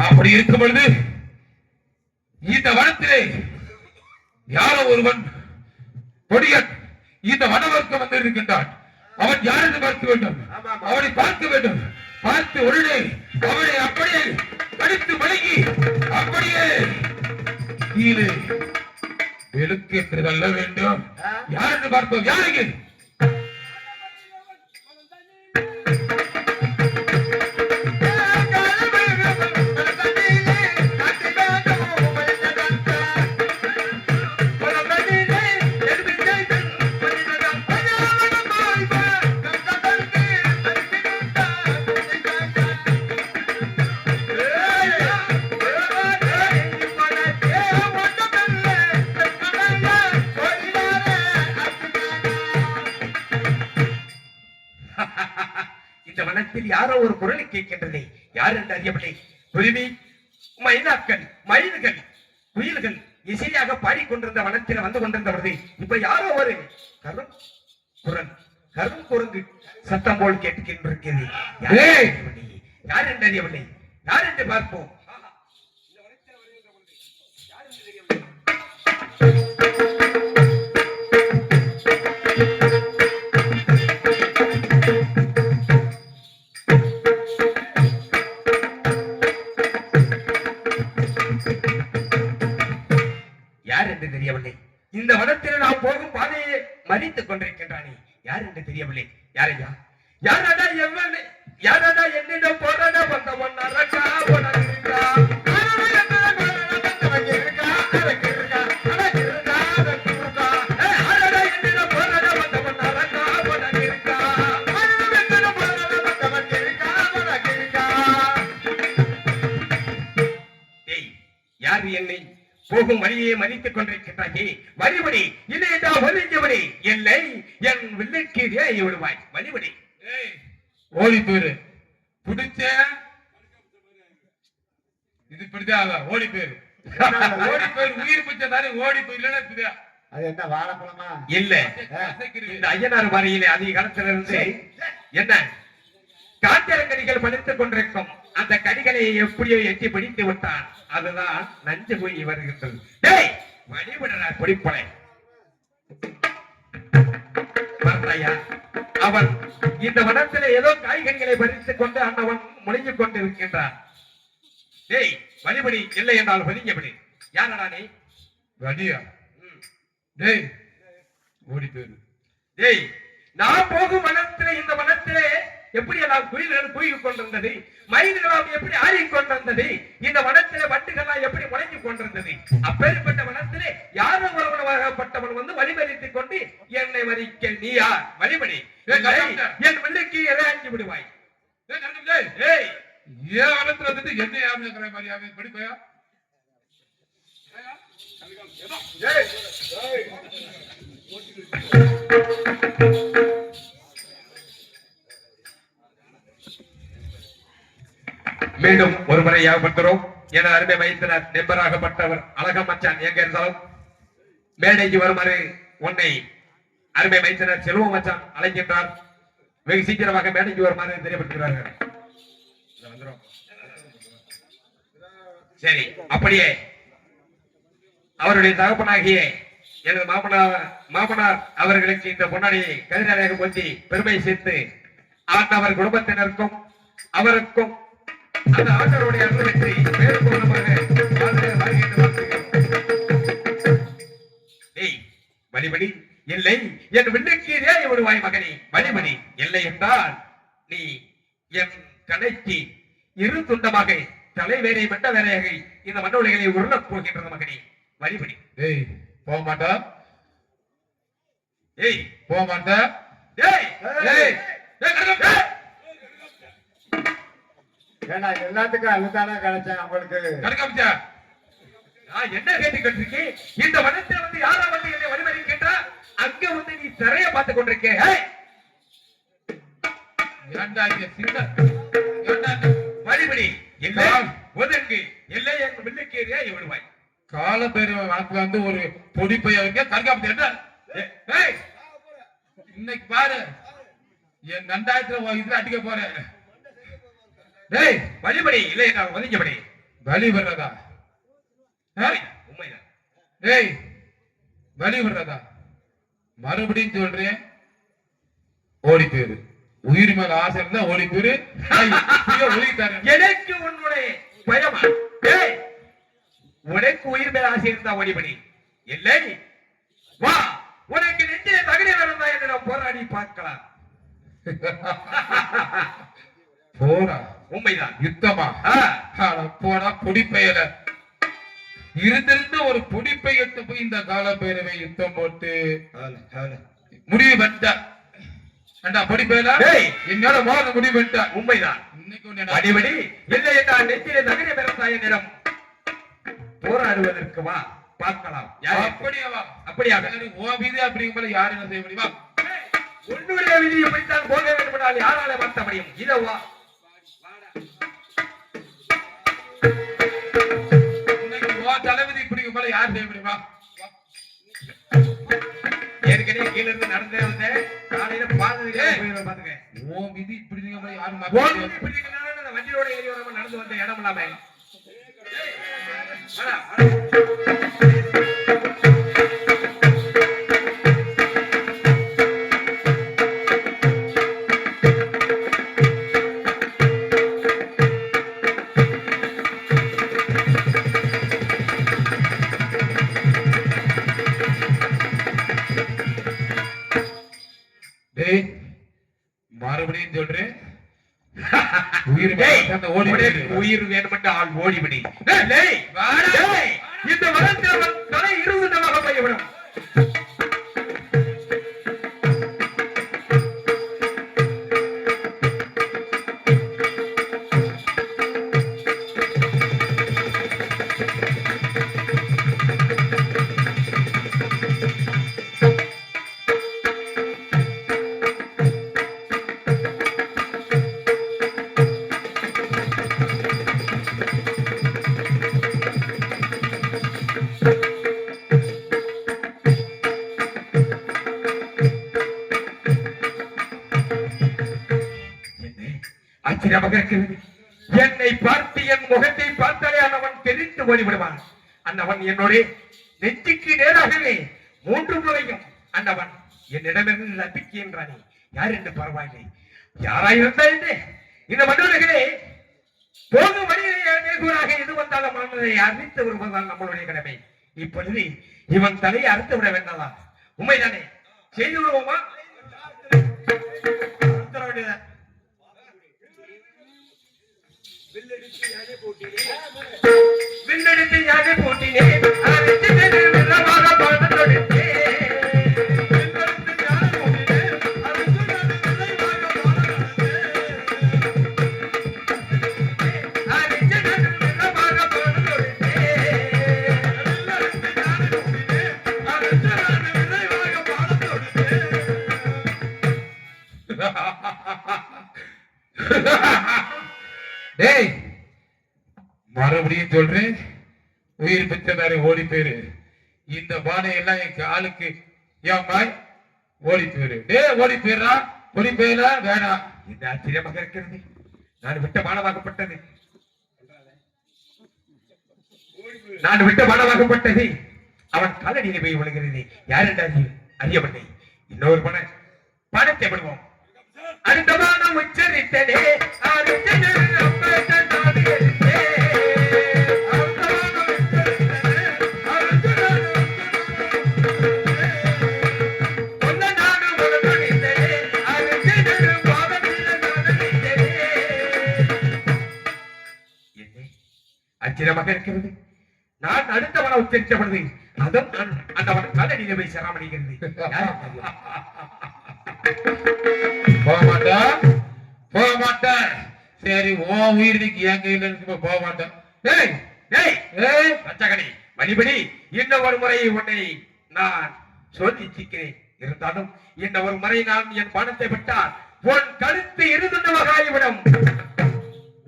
Speaker 1: அப்படி இருக்கும் பொழுது இந்த வனத்திலே யாரோ ஒருவன் கொடியன் இந்த வனவர்க்கம் வந்து இருக்கின்றான். அவன் யார் என்று பார்க்க வேண்டும், அவனை பார்க்க வேண்டும். பார்த்து உடனே அவனை அப்படியே கடித்து மடங்கி அப்படியே கீழே வெளுக்கு என்று தள்ள வேண்டும். யார் என்று பார்ப்போம். யாருக்கு இந்த வனத்தில் யாரோ ஒரு குரலை கேட்கின்றதே, யார் என்று அறியவில்லை. குருவி, மைனாக்கள், மயில்கள், குயில்கள் இசையாக பாடிக்கொண்டிருந்த வனத்தில் வந்து கொண்டிருந்தவர்கள் இப்ப யாரோ ஒரு கரும் குரங்கு சத்தம் போல் கேட்டுக்கின்றிருக்கிறது. யார் என்று அறியவில்லை. யார் என்று பார்ப்போம். யார் என்று தெரியவில்லை. இந்த வனத்தில் நாம் போகும் பாதையை மறித்துக் கொண்டிருக்கின்றானே, யார் என்று தெரியவில்லை. யாரையா யாரடா எவ்வளவு யாரடா என்னிடம் போராட வந்தவன் அரக்கா போனா யார் என்னை போகும் வழியை மதித்துக் கொண்டிருக்கிறாயே, வழிபடி இல்லையா ஒதுங்கிவிடி, இல்லை என் வில்லுக்கு விடுவாய், வழிபடி. ஓடி போயிரு, பிடிச்ச இது பிடிச்சா ஓடி போயிரு. ஓடி போயிரு, உயிர் பிடிச்சதானே ஓடி போயிரு.
Speaker 2: அது என்ன வாழைப்பழமா
Speaker 1: இல்ல, இந்த ஐயனார் வரையிலே அதிக காலத்திலிருந்து என்ன காஞ்சரங்கடிகள் படித்துக் கொண்டிருக்கும் அந்த கடிகளை எப்படியோ எட்டி பிடித்து விட்டான். அதுதான் நஞ்சு போய் வருகின்றது. டேய் வழிபடுறா பொடிப்படை. அவன் இந்த வனத்தில் ஏதோ காய்கறிகளை பறித்துக் கொண்டு அண்ணவன் முழுங்கிக் கொண்டு இருக்கின்றான். டேய் வழிபடி, இல்லை என்றால் ஒதுங்கிவிடு. யாரடா நீ? வடியா? டேய் ஓடி போயிரு. டேய் நான் போகும் வனத்திலே, இந்த வனத்திலே எப்படி எல்லாம் குயில்கள் குயிக் கொண்டிருந்தது, மயில்களாம் எப்படி ஆடிக்கொண்டிருந்தது, இந்த வனத்திலே வட்டுகள்லாம் எப்படி முழங்கிக் கொண்டிருந்தது. அப்பேற்பட்ட வனத்திலே யாரோ ஒருவனப்பட்டவன் வந்து வழிமறித்துக் கொண்டு என்னை வரிக்க நீ யார்? வழிபடி, என் வில்லுக்கு எதை ஆக்கி விடுவாய்? ஏன் வனத்துல வந்து என்ன யாருங்கிற மாதிரியாக படிப்பையா?
Speaker 2: ஏய், ஏய்.
Speaker 1: மீண்டும் ஒரு முறை ஞாபகப்படுத்துகிறோம். என அருமை மைத்தினர் நெம்பராகப்பட்டவர் அழகம் மச்சான் எங்க இருந்தாலும் மேடைக்கு வருமாறு உன்னை அருமை மைத்தினர் செல்வ மச்சான் அழைக்கின்றார். வெகு சீக்கிரமாக மேடைக்கு வருமாறு தெரியப்படுத்துகிறார்கள். சரி, அப்படியே அவருடைய தகப்பனாகிய எனது மாமனார் அவர்களுக்கு இந்த பொன்னாடியை கதிராக பொத்தி பெருமை சேர்த்து ஆண்டவர் குடும்பத்தினருக்கும் அவருக்கும் அந்த ஆண்டவருடைய அனுபவத்தை மேற்கொள்ளுமாக வழிபடி இல்லை என் விண்ணுக்கீரே விடுவாய் மகனே. வழிபடி இல்லை என்றால் நீ என் கணைக்கு இரு துண்டமாக தலைவேரை மண்ட வேறையாக இந்த மண்டவளிகளை உருளப் போகின்றது மகனே. வழிபடி.
Speaker 3: ஏய் போக மாட்டா,
Speaker 1: ஏய்
Speaker 3: போக மாட்டா.
Speaker 1: ஏய் ஏய்
Speaker 2: ஏன்னா எல்லாத்துக்கும் அதுதானே கிடைச்சேன் உங்களுக்கு.
Speaker 1: கணக்காமிச்சா நான் என்ன கேட்டு கேட்டிருக்கேன்? இந்த வனத்தில் வந்து யாரா வந்து என்னை வழிமறி கேட்டா அங்க வந்து நீ திரைய பார்த்து கொண்டிருக்க.
Speaker 3: ஏண்டா இங்க சின்ன
Speaker 1: வழிபடி இல்லை ஒதுங்கு இல்லை என் வில்லுக்கேறியா விடுவாய்.
Speaker 3: கால பேரு வனத்துல வந்து ஒரு பொடி பைய வைக்க கண்காப்பு என்ன இன்னைக்கு பாரு என் கண்டாயத்துல இதுல அடிக்க போறேன்.
Speaker 1: டேய் வழிபடி இல்லை நான் ஒதுங்கபடி.
Speaker 3: வழி வர்றதா?
Speaker 1: உண்மைதான்.
Speaker 3: டேய் வழி வர்றதா? மறுபடியும் சொல்றேன், ஓடி போயிரு. உயிர் மேல ஆசை இருந்தா ஓடி போயிரு. ஒதுக்கிட்டாரு.
Speaker 1: எனக்கு உன்னுடைய பயமா? டேய் உனக்கு உயிர் மேல ஆசை இருந்தா ஓடிபடி. இல்லை வா, உனக்கு நெஞ்சிலே தகுதி இருந்தா என்று நாம் போராடி பார்க்கலாம்.
Speaker 3: போரா?
Speaker 1: உண்மைதான்.
Speaker 3: யுத்தமா? போனா பொடிப்பெயர இருந்திருந்து ஒரு பொடிப்பெயர்த்து போய் இந்த கால பேரவை யுத்தம் போட்டு முடிவு பண்ணிட்டா. பொடிப்பெயலா என்னோட மோத முடிவு பண்ணிட்டா.
Speaker 1: உண்மைதான்.
Speaker 3: இன்னைக்கு
Speaker 1: அடிபடி இல்லை என்றால் நெஞ்சிலே தகுதி பிறந்தாய நிறம் போராடுவதற்கு வா பார்க்கலாம்.
Speaker 3: அப்படியாவா?
Speaker 1: அப்படியாக
Speaker 3: ஓ விதி அப்படிங்கும் போல யாரும் என்ன செய்ய முடியுமா?
Speaker 1: உன்னுடைய விதியை படித்தான் போக வேண்டும் என்றால் யாரால மாற்ற முடியும்? இதோ வா.
Speaker 3: தலைவிதி பிடிக்கும் போல யார் செய்ய முடியுமா?
Speaker 1: ஏற்கனவே கீழ இருந்து நடந்தே வந்தேன். காலையில பாத்துக்க
Speaker 3: ஓ விதி பிடிக்கும் போல யாரும்
Speaker 1: வண்டியோட ஏறி வராம நடந்து வந்த இடம் இல்லாம
Speaker 3: மறுபடியும் சொல்றேன்,
Speaker 1: உயிர் வேண்டுமென்றால் ஓடிவிடி. இந்த வரத்தில் தலை இருந்ததாக போய்விடும். என்னை பார்த்து என் முகத்தை பார்த்தாலே அவன் தெரிந்து ஓடிவிடுவான். அந்தவன் என்னோட நெற்றிக்கு நேராகவே 3 முறையும் அந்தவன் என்னிடமிருந்து தப்பிக்கின்றானே. யார் என்று பரவாயில்லை, யாராயிருந்தா என்ன இந்த மன்னர்களே போகும் வழியிலேயாக எது வந்தாலும் மன்னரை அறிவித்து வருவதுதான் நம்மளுடைய கடமை. இப்பொழுது இவன் தலையை அறுத்து விட வேண்டாமா? உண்மைதானே? செய்து விடுவோமா? வில்லெடுத்து யானை போட்டினேன்
Speaker 3: சொல்றேன், உயிர் பிச்சைக்காரி ஓடி போயிரு. இந்த பானையெல்லாம் என் ஆளுக்கு என் பாய் ஓடி போயிரு. ஓடி போயிடுறா, ஓடி போயிடல வேணாம்.
Speaker 1: இந்த ஆச்சரியமாக இருக்கிறது. நான் விட்ட பானமாகப்பட்டது, நான் விட்ட பானமாகப்பட்டது அவன் காலடியிலே போய் விழுகிறது. யார் என்று அறியவில்லை. இன்னொரு பணத்தை விடுவோம். அடுத்த பானம் உச்சரித்தனே ஆச்சரியமாக இருக்கிறது. நான் அடுத்த மன உச்சரித்த பொழுது அதுவும் அந்த காலடியிலே போய் சராமணிகிறது.
Speaker 3: போக மாட்டேன், போக மாட்டேன். சரி, ஓ உயிர் நீக்கு என் கையில இருக்கு, போக மாட்டேன்.
Speaker 1: ரச்சகனே, மணிபடி இன்னும் ஒரு முறை உன்னை நான் சோதிச்சிக்கிறேன். இருந்தாலும் இந்த ஒரு முறை நான் என் பானத்தை விட்டால் உன் கழுத்து இருந்துள்ளவகாய்விடும்.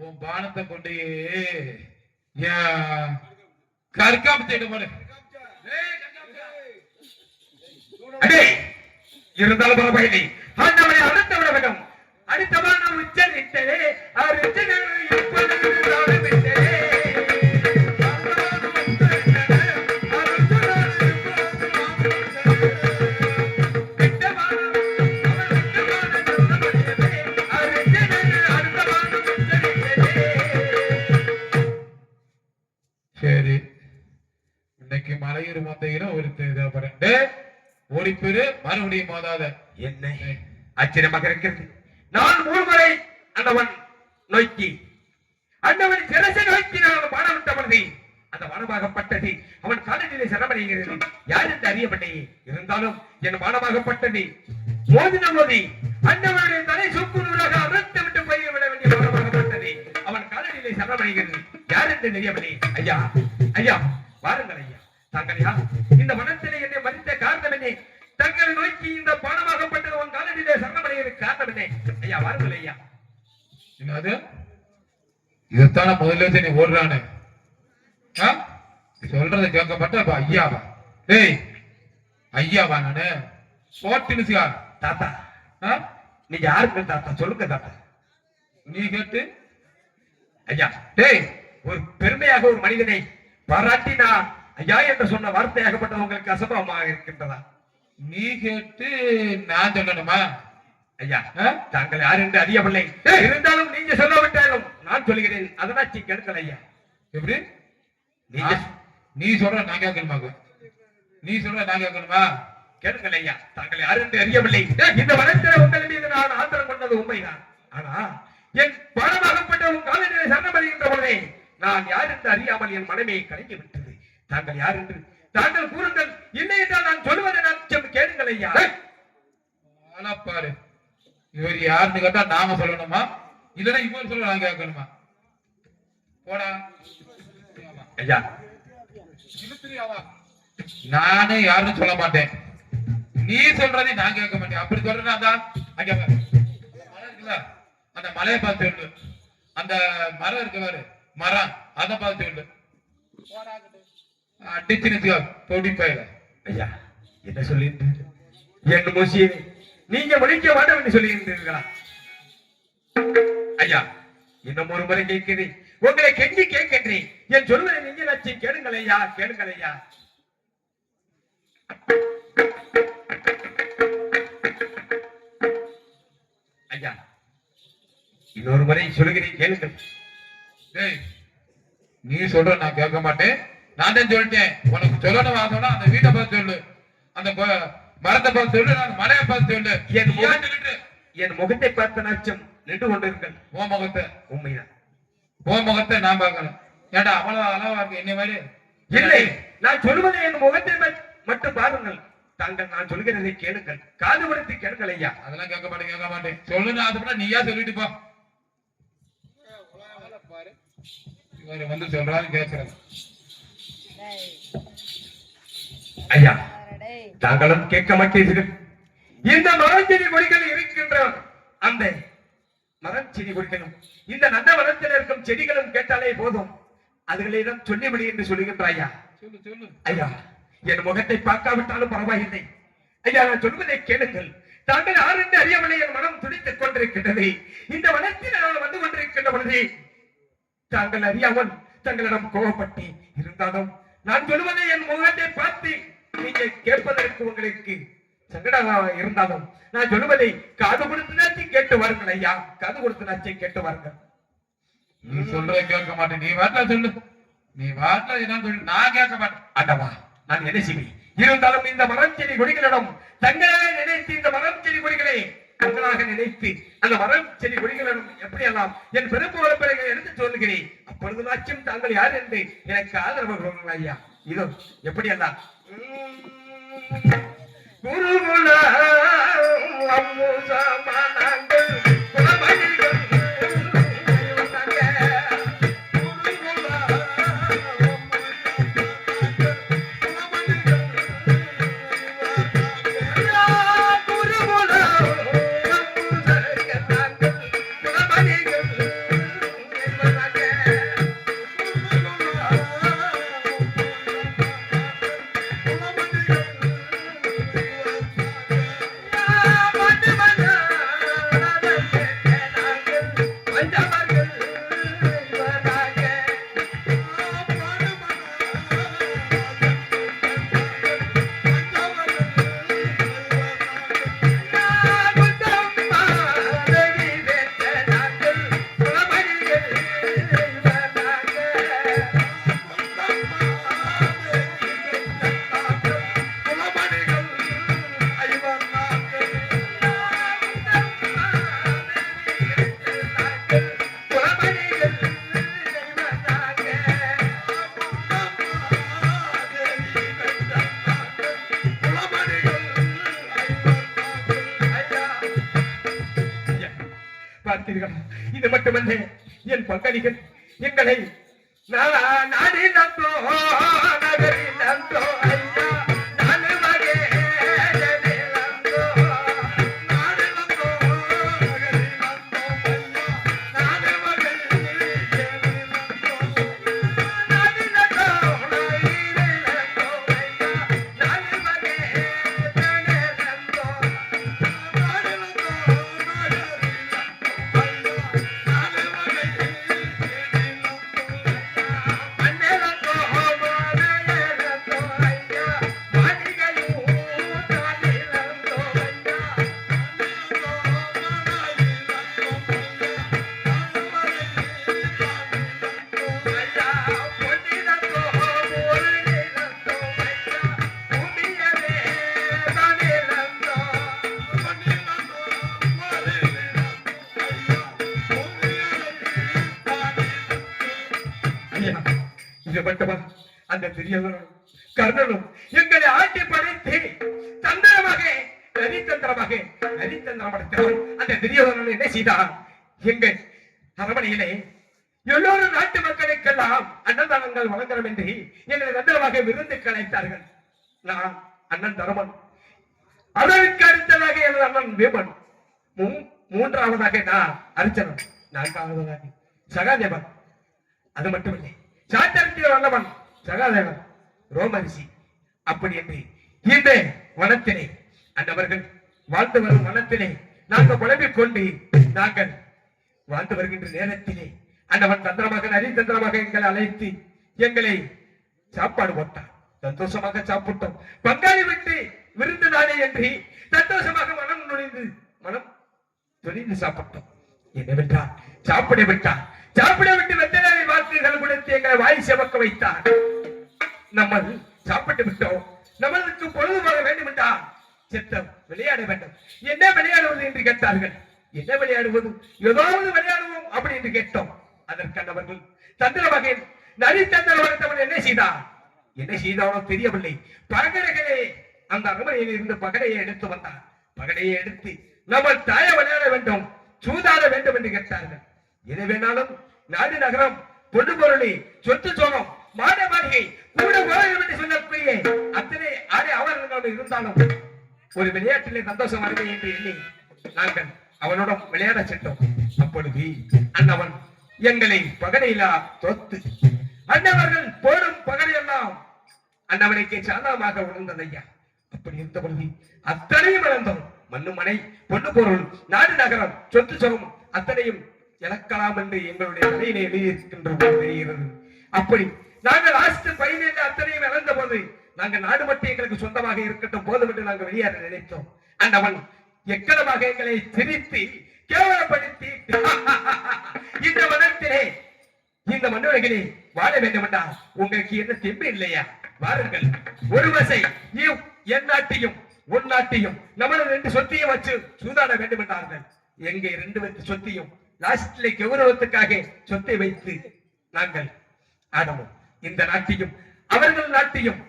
Speaker 3: உன் பானத்தை கொண்டு கற்காம போடு.
Speaker 1: அடே, இருந்தாலும் பரவாயில்லை. ஆண்டவனை அடுத்த விட வேண்டும். அடுத்தவன் உச்சரித்தே
Speaker 3: சரி, இன்னைக்கு மலையூர் மந்தையில ஒரு தேவைப்படுறேன். ஓடிப்பேரு மறுபடியும் மோதாத.
Speaker 1: என்ன ஆச்சரியமாக இருக்கிறது. நான் 3 முறை அந்தவன் நோக்கி அந்தவன் சிரசை நோக்கி நான் பானம் விட்ட பொழுது அந்த பானமாகப்பட்டது அவன் காலடியிலே சரமடைகிறது. யார் என்று அறியப்பட்டே. இருந்தாலும் என் பானமாகப்பட்டது மோதின மோதி அந்தவனுடைய தலை சுக்குநூறாக அறுத்து விட்டு போய் விட வேண்டிய பானமாகப்பட்டது அவன் காலடியிலே சரமடைகிறது. யார் என்று தெரியவில்லை. ஐயா, ஐயா வாருங்கள் ஐயா. தாங்கள் யார்? இந்த வனத்திலே என்னை மதித்த காரணம் என்ன? தங்களை நோக்கி இந்த பானமாகப்பட்டது உன் காலடியிலே சரணமடைகிறது காரணம் என்ன? ஐயா வாருங்கள் ஐயா.
Speaker 3: என்னது? இதைத்தான முதல்ல நீ ஓடுறானு சொல்றதை கேட்கப்பட்ட ஐயாவா? டேய் ஐயாவா? நானு போட்டுனுசியா
Speaker 1: தாத்தா? நீங்க யாருக்கு தாத்தா? சொல்லுங்க தாத்தா.
Speaker 3: நீ கேட்டு
Speaker 1: ஐயா, டேய் ஒரு பெருமையாக ஒரு மனிதனை பாராட்டி நான் ஐயா என்று சொன்ன வார்த்தையாகப்பட்டது உங்களுக்கு அசம்பவமாக இருக்கின்றதா?
Speaker 3: நீ கேட்டு நான் சொல்லணுமா?
Speaker 1: ஐயா, தாங்கள் யார் என்று அறியவில்லை. இருந்தாலும் நீங்க சொல்லவிட்டாலும் நான் சொல்கிறேன். அதனால் நீ கேட்கல ஐயா.
Speaker 3: எப்படி?
Speaker 1: நீங்க
Speaker 3: நீ சொல்ற நான் கேட்கணுமா? நீ சொல்ற நான் கேட்கணுமா?
Speaker 1: கேட்கல ஐயா. தாங்கள் யார் என்று அறியவில்லை. இந்த வனத்தில் உங்கள் மீது நான் ஆத்திரம் கொண்டது உண்மைதான். ஆனா என் பணமாகப்பட்ட உன் காலநிலை சரணமடைகின்ற பொழுதே நான் யார் என்று அறியாமல் என் மனமே கலங்கி விட்டது. தாங்கள் யார் என்று தாங்கள் கூறுங்கள். இல்லை என்றால் நான் சொல்வதை நான் கேளுங்கள் ஐயா.
Speaker 3: பாரு, இவர் யாருன்னு கேட்டா நாம சொல்லணுமா, இல்லன்னா இவர் சொல்ல நான் கேட்கணுமா? போடா
Speaker 1: ஐயா.
Speaker 3: நானே யாருன்னு சொல்ல மாட்டேன். நீ சொல்றதை நான் கேட்க மாட்டேன். அப்படி சொல்றேன்னா அங்க மரம் இருக்குல்ல, அந்த மலையை பார்த்து சொல்லு. அந்த மரம் இருக்கு பாரு, மரம் அதை பார்த்து சொல்லு. அடிச்சு தொடிப்பையில.
Speaker 1: ஐயா என்ன சொல்லியிருந்தீர்கள்? என் மூசியை நீங்க முடிக்க மாட்டோம் என்று சொல்லியிருந்தீர்களா? ஐயா இன்னும் ஒரு முறை கேட்கிறேன். உங்களை கெஞ்சி கேட்கின்றேன். என் சொல்வதை நீங்க லட்சியம் கேளுங்கள் ஐயா, கேளுங்கள் ஐயா. ஐயா இன்னொரு முறை சொல்லுகிறேன், கேளுங்கள்.
Speaker 3: நீ சொல்ற நான் கேட்க மாட்டேன். நான் தான் சொல்லிட்டேன். உனக்கு சொல்லணும் வாசம்னா அந்த வீட்டை பார்த்து சொல்லு, அந்த மரத்தை பார்த்து சொல்லு, அந்த மலையை பார்த்து சொல்லு.
Speaker 1: என் முகத்தை பார்த்த நாச்சம் நின்று கொண்டிருங்கள்.
Speaker 3: ஓ முகத்தை?
Speaker 1: உண்மைதான்.
Speaker 3: ஓ முகத்தை நான் பார்க்கணும். ஏடா அவ்வளவு அளவா இருக்கு என்ன மாதிரி?
Speaker 1: இல்லை, நான் சொல்லுவதை என் முகத்தை மட்டும் பாருங்கள். தாங்கள் நான் சொல்கிறதை கேளுங்கள், காது கொடுத்து கேளுங்கள் ஐயா.
Speaker 3: அதெல்லாம் கேட்க மாட்டேன், கேட்க மாட்டேன். சொல்லுன்னு அதுபட நீயா சொல்லிட்டு போ. இவரு வந்து சொல்றாரு கேட்கிறேன்.
Speaker 1: ஐயா தாங்களும் கேட்க மாட்டீர்கள். இந்த மரம் செடி கொடிகள் இருக்கின்ற அந்த மரம் செடி கொடிகளும் இந்த நல்ல மரத்தில் இருக்கும் செடிகளும் கேட்டாலே போதும். அதுகளிடம் சொல்லிவிடு என்று சொல்லுகின்றாயா?
Speaker 3: சொல்லு சொல்லு.
Speaker 1: ஐயா, என் முகத்தை பார்க்காவிட்டாலும் பரவாயில்லை. ஐயா, நான் சொல்வதை கேளுங்கள். தாங்கள் யார் என்று அறியவில்லை. என் மனம் துடித்துக் கொண்டிருக்கின்றது. இந்த வனத்தில் நான் வந்து கொண்டிருக்கின்ற பொழுது தாங்கள் அறியாமல் தங்களிடம் கோபப்பட்டு இருந்தாலும் நான் சொல்வதை என் முகத்தை பார்த்து நீங்கள் கேட்பதற்கு உங்களுக்கு சங்கடமாக இருந்தாலும் நான் சொல்வதை காது கொடுத்து நாச்சி கேட்டு வாருங்கள். ஐயா, காது கொடுத்து நாச்சி கேட்டு வாருங்கள்.
Speaker 3: நீ சொல்றதை கேட்க மாட்டேன். நீ வாட்டா சொல்லு. நீ வாட்டா என்ன சொல்லு. நான் கேட்க மாட்டேன்.
Speaker 1: ஆண்டவா, நான் என்ன செய்வேன்? இருந்தாலும் இந்த மரம் செடி கொடிகளிடம் தங்களே நினைத்து இந்த மரம் செடி கொடிகளை தங்களாக நினைத்து அந்த மரம் செடி கொடிகளிடம் எப்படியெல்லாம் என் பெரும்புகளை எடுத்து சொல்லுகிறேன். அப்பொழுதுனாச்சும் தாங்கள் யார் என்று எனக்கு ஆதரவு கொடுங்கள். ஐயா, இதோ எப்படியெல்லாம் குருகுல அம்முசமானங்கள் குலமணிகள் இது மட்டுமல்ல, என் பங்களிகள் எங்களை நாடி நந்தோ நகரி நந்தோ ஐயா நானு மகே நந்தோ நாடு நந்தோ நகரி நந்தோ ஐயா நானு மகே நந்தோ நாடு நந்தோ நகரி நந்தோ ஐயா நானு மகே நந்தோ நாடு நந்தோ இது மட்டுமா? அந்த பெரியவரும் கர்ணனும் எங்களை ஆட்டி படைத்து தந்திரமாக நரித்தந்திரமாக அந்த பெரியவர்கள் என்ன செய்தார்? எங்கள் அரமனையிலே எல்லோரும் நாட்டு மக்களுக்கெல்லாம் அன்னதானங்கள் வழங்குறோம் என்று எங்களை தந்திரமாக விருந்துக்கு அழைத்தார்கள். நான் அண்ணன் தருமன், அதற்கு அடுத்ததாக எனது அண்ணன் வேமன், மூன்றாவதாக நான் அர்ச்சனன், நான்காவதாக சகாதேவன், அது மட்டுமில்லை சாத்தரத்தில் வல்லவன் சகாதேவன், ரோமரிசி, அப்படி என்று இந்த வனத்திலே அந்தவர்கள் வாழ்ந்து வரும் வனத்திலே நாங்கள் குழம்பிக் கொண்டு நாங்கள் வாழ்ந்து வருகின்ற நேரத்திலே அந்தவன் தந்திரமாக நரித்தந்திரமாக எங்களை அழைத்து எங்களை சாப்பாடு போட்டான். சந்தோஷமாக சாப்பிட்டோம். பங்காளி விட்டு விருந்து நானே என்று சந்தோஷமாக மனம் தொழிந்து சாப்பிட்டோம். என்னவென்றால் சாப்பிட விட்டார். சாப்பிட விட்டு வெத்தலை வாக்குகள் கொடுத்து எங்களை வாய் செவக்க வைத்தார். நம்ம சாப்பிட்டு விட்டோம். நம்மளுக்கு பொழுதுபோக வேண்டும் என்றால் சித்தம் விளையாட வேண்டும். என்ன விளையாடுவது என்று கேட்டார்கள். என்ன விளையாடுவது? ஏதாவது விளையாடுவோம் அப்படி என்று கேட்டோம். அதற்கானவர்கள் தந்திர வகையில் நரித்தந்திர வளர்த்தவன் என்ன செய்தார்? என்ன செய்தானோ தெரியவில்லை. பகடைகளே அந்த அரண்மனையில் இருந்து பகடையை எடுத்து வந்தார். பகடையை எடுத்து நம்ம தாய விளையாட வேண்டும், சூதாட வேண்டும் என்று கேட்டார்கள். எது வேணாலும் நாடு நகரம் பொது பொருளை சொத்து சோகம் மாட மாளிகை கூட போகும் என்று சொல்லக்கூடிய அத்தனை ஆடை அவர்கள் இருந்தாலும் ஒரு விளையாட்டிலே சந்தோஷம் வருகை என்று எண்ணி நாங்கள் அவனோட விளையாட சென்றோம். அப்பொழுது அந்தவன் எங்களை பகடையிலா தோத்து அண்ணவர்கள் போடும் பகலையெல்லாம் அண்ணவனுக்கு சாதகமாக உணர்ந்தது ஐயா. அப்படி இருந்த பொழுது அத்தனையும் இழந்தோம். மண்ணு மனை, பொண்ணு பொருள், நாடு நகரம், சொத்து சுகம் அத்தனையும் இழக்கலாம் என்று எங்களுடைய தலையிலே எழுதியிருக்கின்ற தெரிகிறது. அப்படி நாங்கள் ஆஸ்தி பயனில் அத்தனையும் இழந்த போது நாங்கள் நாடு மட்டும் எங்களுக்கு சொந்தமாக இருக்கட்டும் போதும் என்று நாங்கள் வெளியேற நினைத்தோம். அந்தவன் எக்கலமாக எங்களை சிரித்து கேவலப்படுத்தி இந்த மனத்திலே இந்த மண்ணுலகிலே வாழ வேண்டும் என்றால் உங்களுக்கு என்ன தெம்பு இல்லையா? வாருங்கள், ஒரு வசை என் நாட்டையும் உன் நாட்டையும் நம்மளது 2 சொத்தையும் வச்சு சூதாட வேண்டும் என்றார்கள். எங்க 2 சொத்தையும் லாஸ்ட்ல கௌரவத்துக்காக சொத்தை வைத்து நாங்கள் ஆடவும் இந்த நாட்டையும் அவர்கள் நாட்டையும்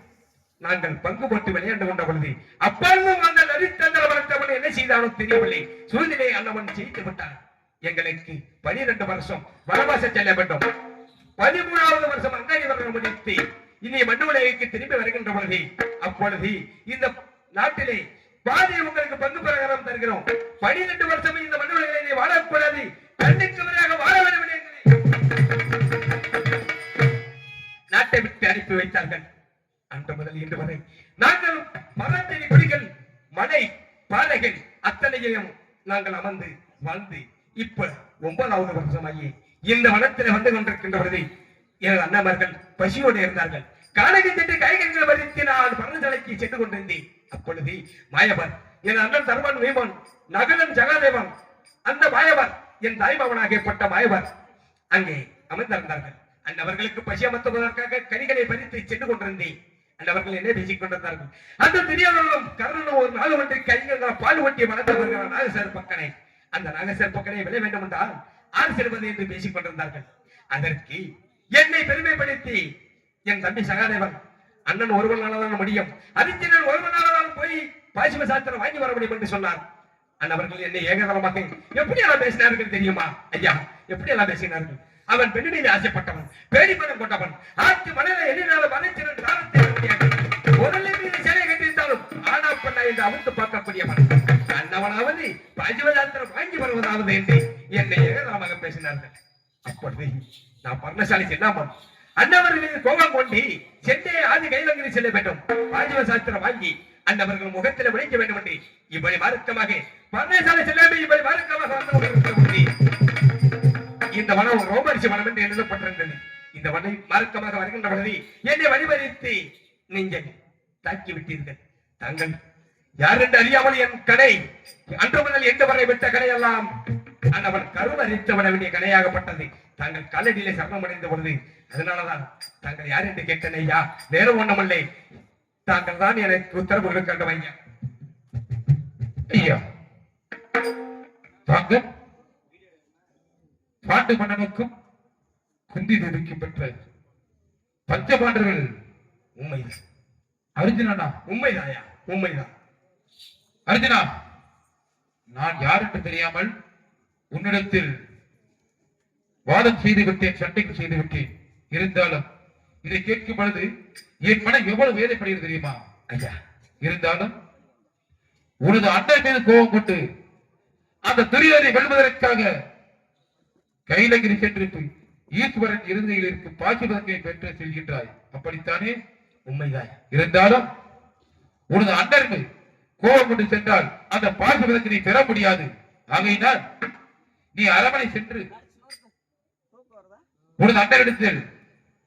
Speaker 1: நாங்கள் பங்கு போட்டு விளையாண்டு கொண்ட பொழுது அப்பொழுதும் அந்த நரித்தந்திர வளர்த்தவன் என்ன செய்தானோ தெரியவில்லை. சூழ்நிலை அல்லவன் செய்து விட்டான். எங்களுக்கு 12 வருஷம் வனவாசம் செல்ல வேண்டும். 13வது வருஷம் அங்கனி வர முடித்து இனி மண்ணுலகிற்கு திரும்பி வருகின்ற பொழுது அப்பொழுது இந்த நாட்டிலே பாதி உங்களுக்கு பங்கு பிரகாரம் தருகிறோம். 12 வருஷம் இந்த மண்ணுலகிலே வாழக்கூடாது, கண்ணுக்கு முறையாக வாழ வேண்டும் நாட்டை விட்டு அனுப்பி வைத்தார்கள். அன்று முதல் இன்று வரை நாங்கள் மரத்தடி குடிகள், மலை, பாறைகள் அத்தனையையும் நாங்கள் அமர்ந்து வாழ்ந்து இப்ப 9வது வருஷமாகி இந்த வனத்தில் வந்து கொண்டிருக்கின்ற பொழுது எனது அண்ணாமார்கள் பசியோடு இருந்தார்கள். காலகை சென்று கைகள் வரித்து நான் பரஞ்சலைக்கு சென்று கொண்டிருந்தேன். அப்பொழுது மாயவர் என் அண்ணன் தர்மன் வீமன் நகலன் ஜகாதேவன் அந்த மாயவர் என் தாய்மாவனாகப்பட்ட மாயவர் அங்கே அமர்ந்திருந்தார்கள். அந்தவர்களுக்கு பசி அமர்த்துவதற்காக கனிகளை பறித்து சென்று கொண்டிருந்தேன். அந்தவர்கள் என்ன பேசிக் கொண்டிருந்தார்கள். அந்த தெரியாதவர்களும் கருணும் ஒரு நாள் ஒன்றை கைகள் பால் ஒட்டிய வளர்த்தவர்கள் நாகசேர் பக்கனை அந்த நாகசேர் பக்கனை விளை வேண்டும் என்றால் ஆறு செல்வது என்று பேசிக் கொண்டிருந்தார்கள். அதற்கு என்னை பெருமைப்படுத்தி என் தம்பி சகாதேவன் அண்ணன் ஒருவனால்தான் முடியும், அரிஞ்சனன் ஒருவனால்தான் போய் பாசிம சாஸ்திரம் வாங்கி வர முடியும் என்று சொன்னார். அண்ணவர்கள் என்னை ஏகதளமாக எப்படி எல்லாம் பேசினார்கள் தெரியுமா ஐயா? எப்படி எல்லாம் பேசினார்கள்? அவன் பெண்ணு மீது ஆசைப்பட்டவன், பேடி பணம் கொண்டவன், ஆற்று மணலை எண்ணினாலும் மறைச்சிறன் உடலை மீது சிலை கட்டியிருந்தாலும் ஆனா பண்ணா என்று அவுத்து பார்க்கக்கூடியவன். அண்ணவனாவது பாசிமசாஸ்திரம் வாங்கி வருவதாவது என்று என்னை ஏகதளமாக பேசினார்கள். அப்பொழுது நான் பர்ணசாலை செல்லாமல் அண்ணவர்கள் மீது கோபம் கொண்டு சென்னை ஆதி கைலங்கிரி செல்ல வேண்டும், பாசிம சாஸ்திரம் வாங்கி அண்ணவர்கள் முகத்தில் விளைக்க வேண்டும் என்று இப்படி மார்க்கமாக பர்ணசாலை செல்லாமல் இப்படி மார்க்கமாக வந்து இந்த வனம் ரோமரிசி வனம் என்று எழுதப்பட்டிருந்தது. இந்த வனை மார்க்கமாக வருகின்ற பொழுது என்னை வழிமறித்து நீங்கள் தாக்கி விட்டீர்கள். தாங்கள் யார் என்று அறியாமல் என் கடை அன்று முதல் எந்த வரை விட்ட கடையெல்லாம் அண்ணவன் கருவறித்து வேண்டிய கடையாகப்பட்டது. தாங்கள் காலடியிலே சரணம் அடைந்த பொழுது அதனாலதான் தாங்கள் யார் என்று கேட்டேன் ஐயா. வேற ஒண்ணுமில்லை, தாங்கள் தான் எனக்கு உத்தரவு கொடுக்க வேண்டும் ஐயா.
Speaker 3: ஐயா, தாங்கள் பாண்டு மன்னனுக்கும் குந்தி தேவிக்கும் பெற்ற பஞ்சபாண்டர்கள்
Speaker 1: உண்மைதான்.
Speaker 3: அர்ஜுனனா?
Speaker 1: உண்மைதாயா, உண்மைதான்.
Speaker 3: அர்ஜுனா, நான் யார் என்று தெரியாமல் உன்னிடத்தில் வாதம் செய்து விட்டேன், சண்டைக்கு செய்து விட்டேன். இருந்தாலும் இதை கேட்கும் பொழுது என் மனம் எவ்வளவு வேதனைப்படுகிறது தெரியுமா
Speaker 1: ஐயா?
Speaker 3: இருந்தாலும் உனது அண்ணன் மீது கோபம் கொண்டு அந்த துரியோதை வெல்வதற்காக கைலகிரி சென்று ஈஸ்வரன் இருந்தையில் இருக்கும் பாசிபதத்தை பெற்று செல்கின்றாய், அப்படித்தானே?
Speaker 1: உண்மைதான்.
Speaker 3: இருந்தாலும் உனது அண்ணன் கோபம் கொண்டு சென்றால் அந்த பாசிபதத்தை நீ பெற முடியாது. ஆகையினால் நீ அரமனை சென்று உனது அண்ணனிடத்தில்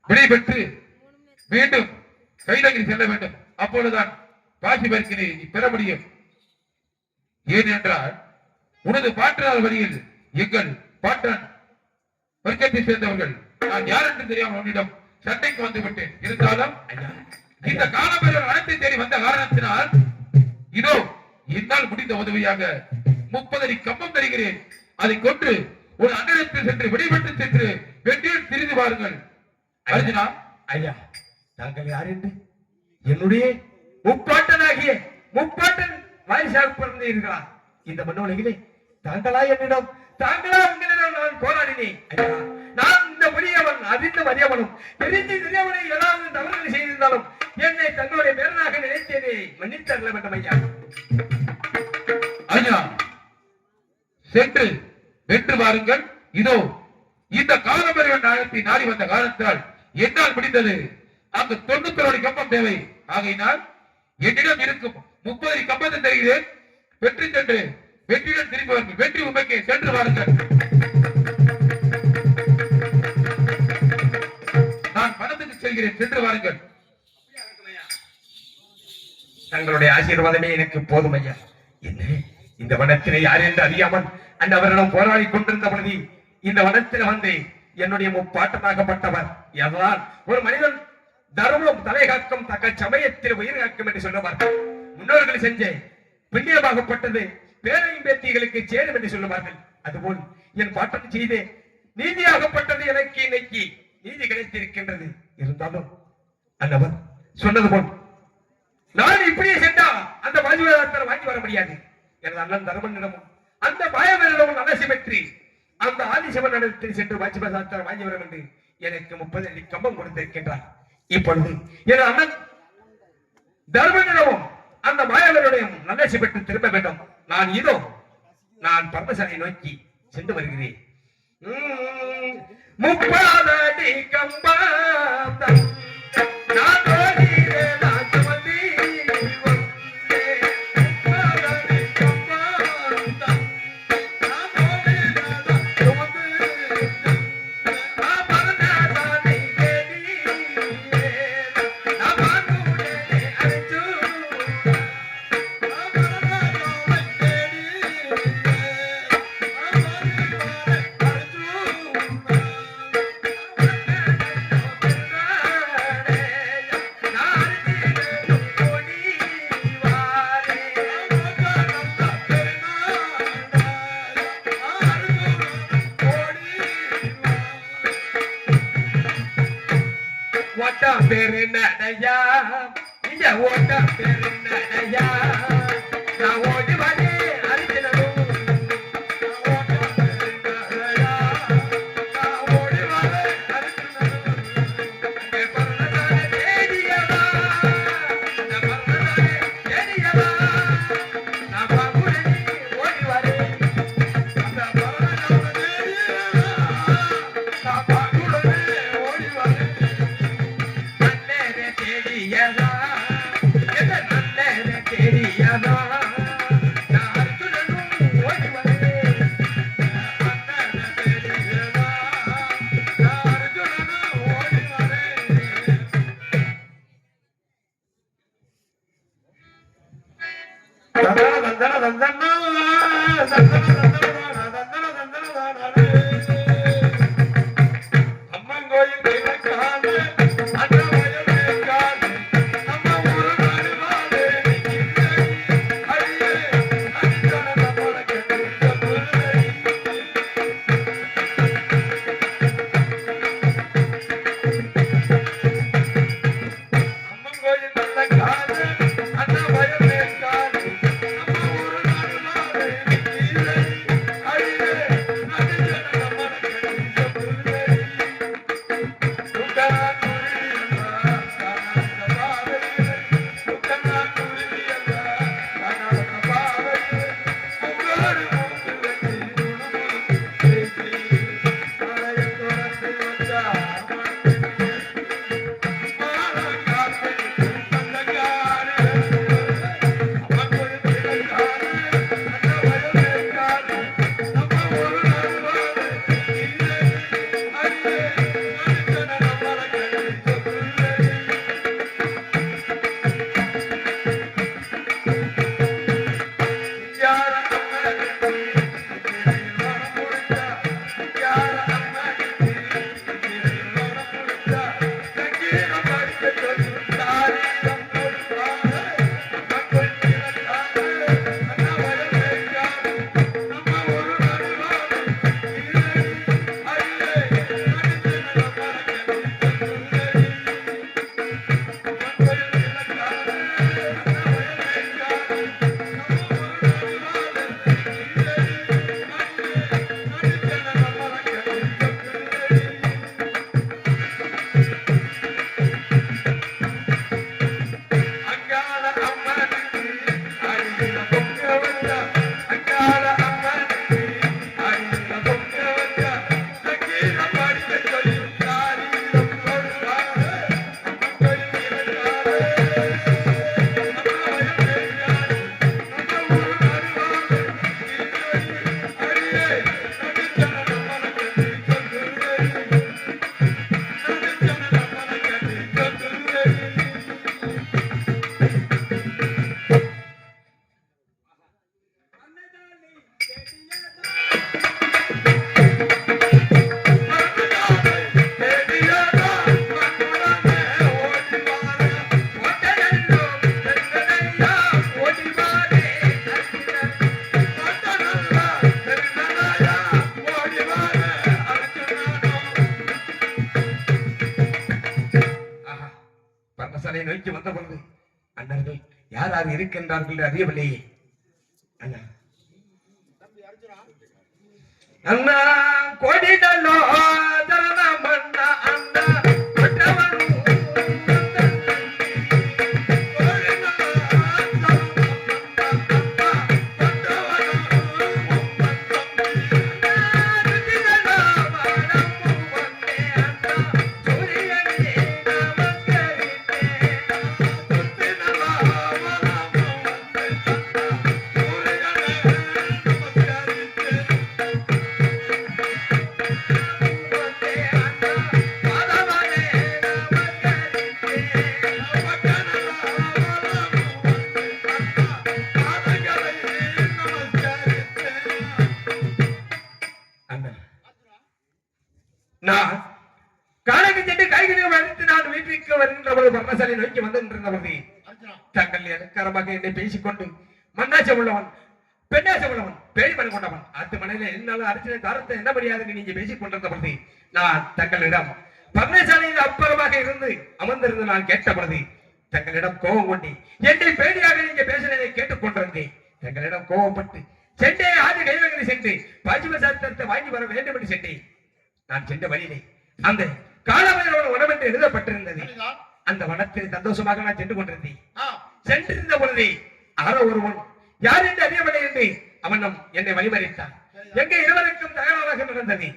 Speaker 3: விடை பெற்று மீண்டும் கைலகிரி செல்ல வேண்டும். அப்பொழுதுதான் பாசிபதத்தை நீ பெற முடியும். ஏனென்றால் உனது பாட்டனார் வழியில் எங்கள் பாட்டன் வர்க்கத்தை சேர்ந்தவர்கள் நான் யார் என்று தெரியாமல் உன்னிடம் சண்டைக்கு வந்து விட்டேன். இருந்தாலும் இந்த காலம்பெயர் அனைத்தை தேடி வந்த காரணத்தினால் இதோ என்னால் முடிந்த உதவியாக 30 அடி கம்பம் தருகிறேன். அதை கொண்டு ஒரு அண்ணனத்தில் சென்று விடைபெற்று சென்று வெற்றியில் திரிந்து பாருங்கள். அர்ஜுனா,
Speaker 1: ஐயா, தாங்கள் யார் என்று என்னுடைய முப்பாட்டனாகிய முப்பாட்டன் வாரிசாக பிறந்தீர்களா? இந்த மண்ணுலகிலே தாங்களா என்னிடம், தாங்களா உங்களிடம் நான் போராடினேன் ஐயா. நான் இந்த பெரியவன் அறிந்த மதியவனும் தெரிந்து தெரியாமலே ஏதாவது தவறுகள் செய்திருந்தாலும் என்னை தங்களுடைய பேரனாக நினைத்தேனே, மன்னித்தரல வேண்டும் ஐயா.
Speaker 3: அர்ஜுனா, சென்று வென்று வாருங்கள். இதோ இந்த காலம்பெருவன் நாயத்தை நாடி வந்த காரணத்தால் என்னால் முடிந்தது அங்கு 91 கம்பம் தேவை. ஆகையினால் என்னிடம் இருக்கும் 30 கம்பத்தை தருகிறேன். வெற்றி சென்று வெற்றியுடன் திரும்பி வாருங்கள். வெற்றி உண்மைக்கு சென்று வாருங்கள். நான் மனதுக்கு செல்கிறேன், சென்று வாருங்கள்.
Speaker 1: தங்களுடைய ஆசீர்வாதமே எனக்கு போதும் ஐயா. என்ன இந்த வனத்திலே யார் என்று அறியாமல் அந்த அவரிடம் போராடி கொண்டிருந்த பொழுது இந்த வனத்தில் வந்து என்னுடைய முப்பாட்டமாகப்பட்டவர் எதனால் ஒரு மனிதன் தர்மம் தலைகாக்கும் தக்க சமயத்தில் உயிர் காக்கும் என்று சொல்லுவார்கள். முன்னோர்கள் செஞ்ச புண்ணியமாகப்பட்டது பேரையும் பேத்திகளுக்கு சேரும் என்று சொல்லுவார்கள். அதுபோல் என் பாட்டம் செய்தே நீதியாகப்பட்டது எனக்கு இன்னைக்கு நீதி கிடைத்திருக்கின்றது. இருந்தாலும் அந்தவர் சொன்னது போல் நான் இப்படியே சென்றா அந்த வாஜ்பாய் வாங்கி வர முடியாது. எனது அண்ணன் தர்மனிடமும் அந்த பாயவரிடமும் நலசி பெற்றி அந்த ஆதிசிவன் இடத்தில் சென்று வாஜ்பாய் வாங்கி வரும் என்று எனக்கு 30 அடி கம்பம் கொடுத்திருக்கின்றார். இப்பொழுது எனது அண்ணன் தர்மனிடமும் அந்த மாயவருடையும் நலசி பெற்று திரும்ப வேண்டும். நான் இதோ நான் பரமசாலை நோக்கி சென்று வருகிறேன். 30 அடி கம்பம் நான் ஓட்ட பேரு நடையா இங்க ஓட்ட பேரு நடையா நான் ஓடி வாடி அரிக்கணும் ஓடி வாடி இருக்கின்றார்கள் அறியவில்லையே. அண்ணா அண்ணா கொடிடலோ தரணம் அண்ணா அண்ணா கொட்டவனும் நான் காலைக்கு சென்று காய்கறி வளர்த்து நான் வீட்டிற்கு வருகின்ற பொழுது பர்ணசாலை நோக்கி வந்திருந்தபோது தங்கள் எனக்கரமாக என்னை பேசிக்கொண்டு மண்ணாசை உள்ளவன் பெண்ணாசை உள்ளவன் பேடி பண்ணி கொண்டவன் அத்து மனையில என்னாலும் அரசியலை தாரத்தை என்ன முடியாது நீங்க பேசிக் கொண்டிருந்த பொழுது நான் தங்களிடம் பர்ணசாலையில் அப்புறமாக இருந்து அமர்ந்திருந்து நான் கேட்ட பொழுது தங்களிடம் கோபம் கொண்டு என்னை பேடியாக நீங்க பேசினதை கேட்டுக் கொண்டிருந்தேன். தங்களிடம் கோபப்பட்டு சென்றே ஆதி கைவகரை சென்று பாஜிம சாஸ்திரத்தை வாங்கி வர வேண்டும் என்று சென்றேன். நான் சென்ற வழியிலே அந்த காலவரையோட வனம் என்று எழுதப்பட்டிருந்தது. அந்த வனத்தில் சந்தோஷமாக நான் சென்று கொண்டிருந்தேன். சென்றிருந்த பொழுது ஆரோ ஒருவன் யார் என்று அறியவில்லை என்று அவனும் என்னை வழிமறித்தான். எங்க இருவருக்கும் தகவலாக நடந்தது.